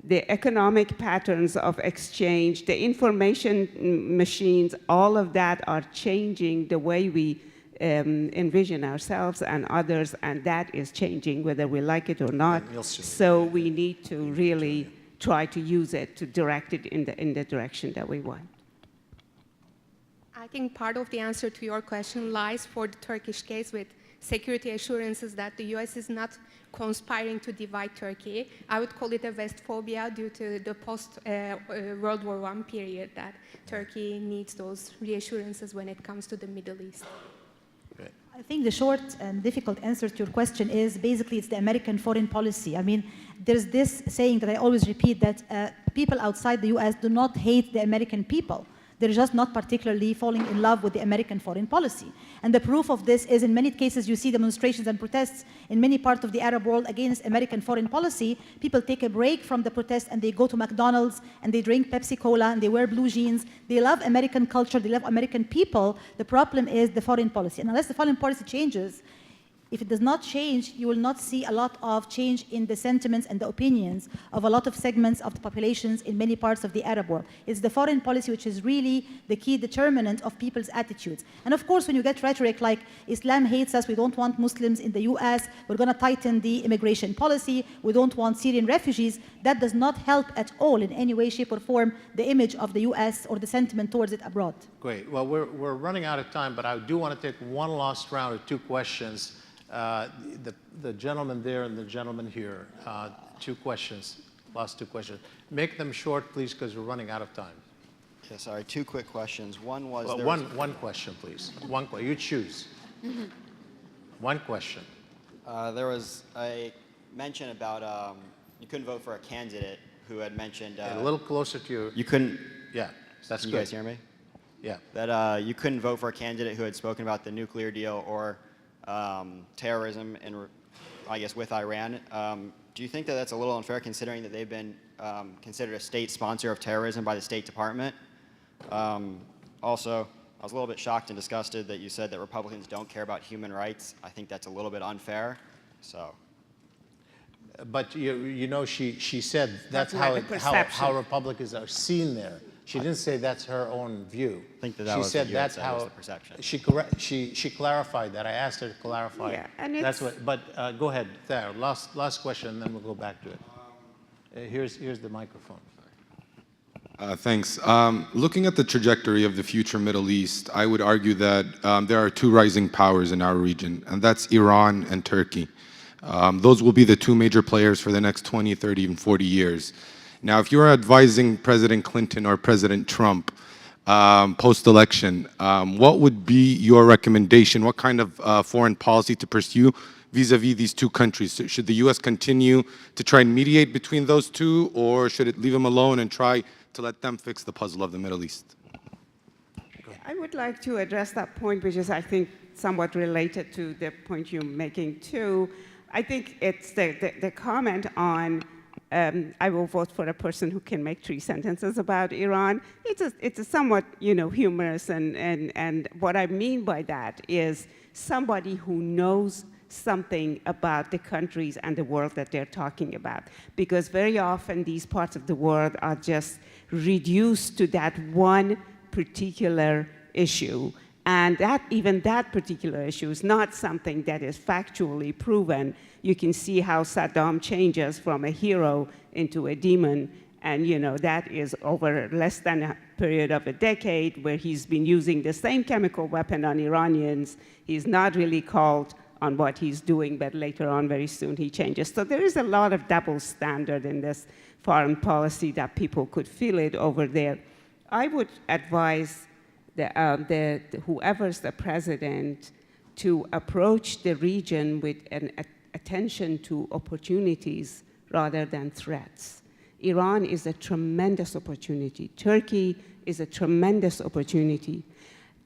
the economic patterns of exchange, the information machines, all of that are changing the way we envision ourselves and others, and that is changing whether we like it or not. So we need to really try to use it to direct it in the direction that we want. I think part of the answer to your question lies for the Turkish case with security assurances that the US is not conspiring to divide Turkey. I would call it a Westphobia due to the post-World War I period that Turkey needs those reassurances when it comes to the Middle East. I think the short and difficult answer to your question is basically it's the American foreign policy. I mean, there's this saying that I always repeat that people outside the US do not hate the American people. They're just not particularly falling in love with the American foreign policy. And the proof of this is in many cases you see demonstrations and protests in many parts of the Arab world against American foreign policy. People take a break from the protest and they go to McDonald's and they drink Pepsi Cola and they wear blue jeans. They love American culture, they love American people. The problem is the foreign policy. And unless the foreign policy changes, if it does not change, you will not see a lot of change in the sentiments and the opinions of a lot of segments of the populations in many parts of the Arab world. It's the foreign policy which is really the key determinant of people's attitudes. And of course, when you get rhetoric like Islam hates us, we don't want Muslims in the US, we're going to tighten the immigration policy, we don't want Syrian refugees, that does not help at all in any way, shape, or form the image of the US or the sentiment towards it abroad. Great. Well, we're running out of time, but I do want to take one last round of 2 questions. The gentleman there and the gentleman here, 2 questions, last 2 questions. Make them short, please, because we're running out of time. Yeah, sorry, 2 quick questions. One was Well, one question, please. You choose. 1 question. there was a mention about you couldn't vote for a candidate who had mentioned A little closer to your. you couldn't. Yeah, that's Can good. you guys hear me? Yeah. That you couldn't vote for a candidate who had spoken about the nuclear deal or terrorism, I guess, with Iran. Do you think that that's a little unfair, considering that they've been considered a state sponsor of terrorism by the State Department? Also, I was a little bit shocked and disgusted that you said that Republicans don't care about human rights. I think that's a little bit unfair. So. But you know, she said that's That's like a how perception. Republicans are seen there. She didn't say that's her own view. I think that she was said what you had that's said how was the perception. She clarified that. I asked her to clarify. Yeah, and that's it's- what. But go ahead, there. Last question, and then we'll go back to it. Here's the microphone. Thanks. Looking at the trajectory of the future Middle East, I would argue that there are 2 rising powers in our region, and that's Iran and Turkey. Those will be the 2 major players for the next 20, 30, even 40 years. Now, if you're advising President Clinton or President Trump post-election, what would be your recommendation? What kind of foreign policy to pursue vis-a-vis these 2 countries? So should the U.S. continue to try and mediate between those 2, or should it leave them alone and try to let them fix the puzzle of the Middle East? I would like to address that point, which is, I think, somewhat related to the point you're making, too. I think it's the comment on, I will vote for a person who can make 3 sentences about Iran. It's a somewhat, humorous, and what I mean by that is somebody who knows something about the countries and the world that they're talking about. Because very often these parts of the world are just reduced to that one particular issue. And even that particular issue is not something that is factually proven. You can see how Saddam changes from a hero into a demon. And that is over less than a period of a decade, where he's been using the same chemical weapon on Iranians. He's not really called on what he's doing, but later on, very soon, he changes. So there is a lot of double standard in this foreign policy that people could feel it over there. I would advise whoever's the president to approach the region with an attention to opportunities rather than threats. Iran is a tremendous opportunity. Turkey is a tremendous opportunity.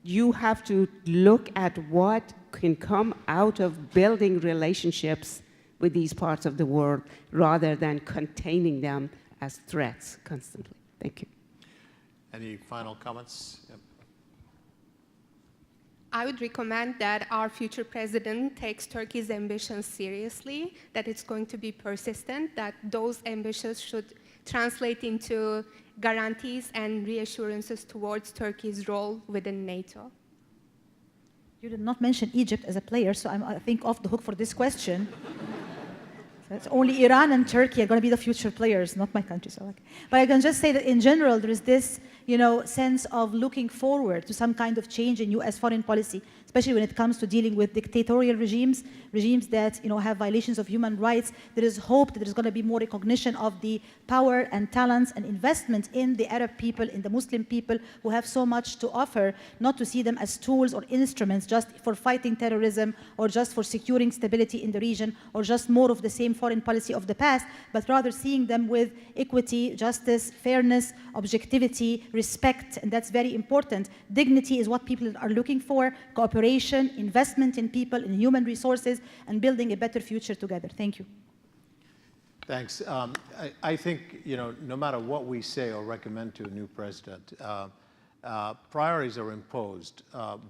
You have to look at what can come out of building relationships with these parts of the world rather than containing them as threats constantly. Thank you. Any final comments? Yep. I would recommend that our future president takes Turkey's ambitions seriously, that it's going to be persistent, that those ambitions should translate into guarantees and reassurances towards Turkey's role within NATO. You did not mention Egypt as a player, so I'm, I think, off the hook for this question. So it's only Iran and Turkey are going to be the future players, not my country. So, but I can just say that in general, there is this, sense of looking forward to some kind of change in U.S. foreign policy, especially when it comes to dealing with dictatorial regimes that, have violations of human rights. There is hope that there's going to be more recognition of the power and talents and investment in the Arab people, in the Muslim people who have so much to offer, not to see them as tools or instruments just for fighting terrorism or just for securing stability in the region or just more of the same foreign policy of the past, but rather seeing them with equity, justice, fairness, objectivity, respect, and that's very important. Dignity is what people are looking for, cooperation, investment in people, in human resources, and building a better future together. Thank you. Thanks. I think, no matter what we say or recommend to a new president, priorities are imposed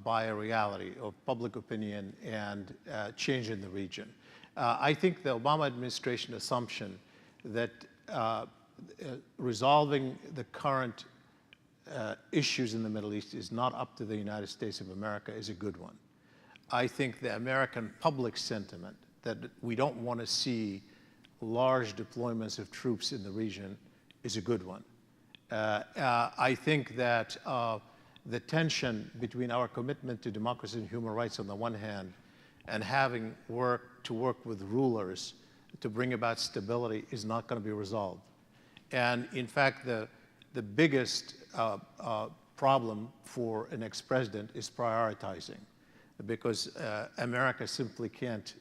by a reality of public opinion and change in the region. I think the Obama administration assumption that resolving the current issues in the Middle East is not up to the United States of America is a good one. I think the American public sentiment that we don't want to see large deployments of troops in the region is a good one. I think that the tension between our commitment to democracy and human rights on the one hand and having to work with rulers to bring about stability is not going to be resolved. And in fact, the biggest problem for an ex-president is prioritizing, because America simply can't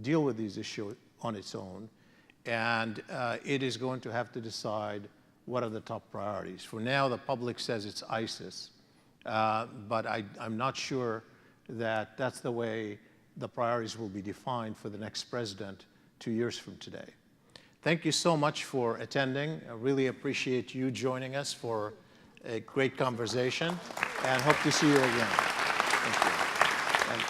deal with these issues on its own, and it is going to have to decide what are the top priorities. For now, the public says it's ISIS, but I'm not sure that that's the way the priorities will be defined for the next president 2 years from today. Thank you so much for attending. I really appreciate you joining us for a great conversation, and hope to see you again. Thank you. And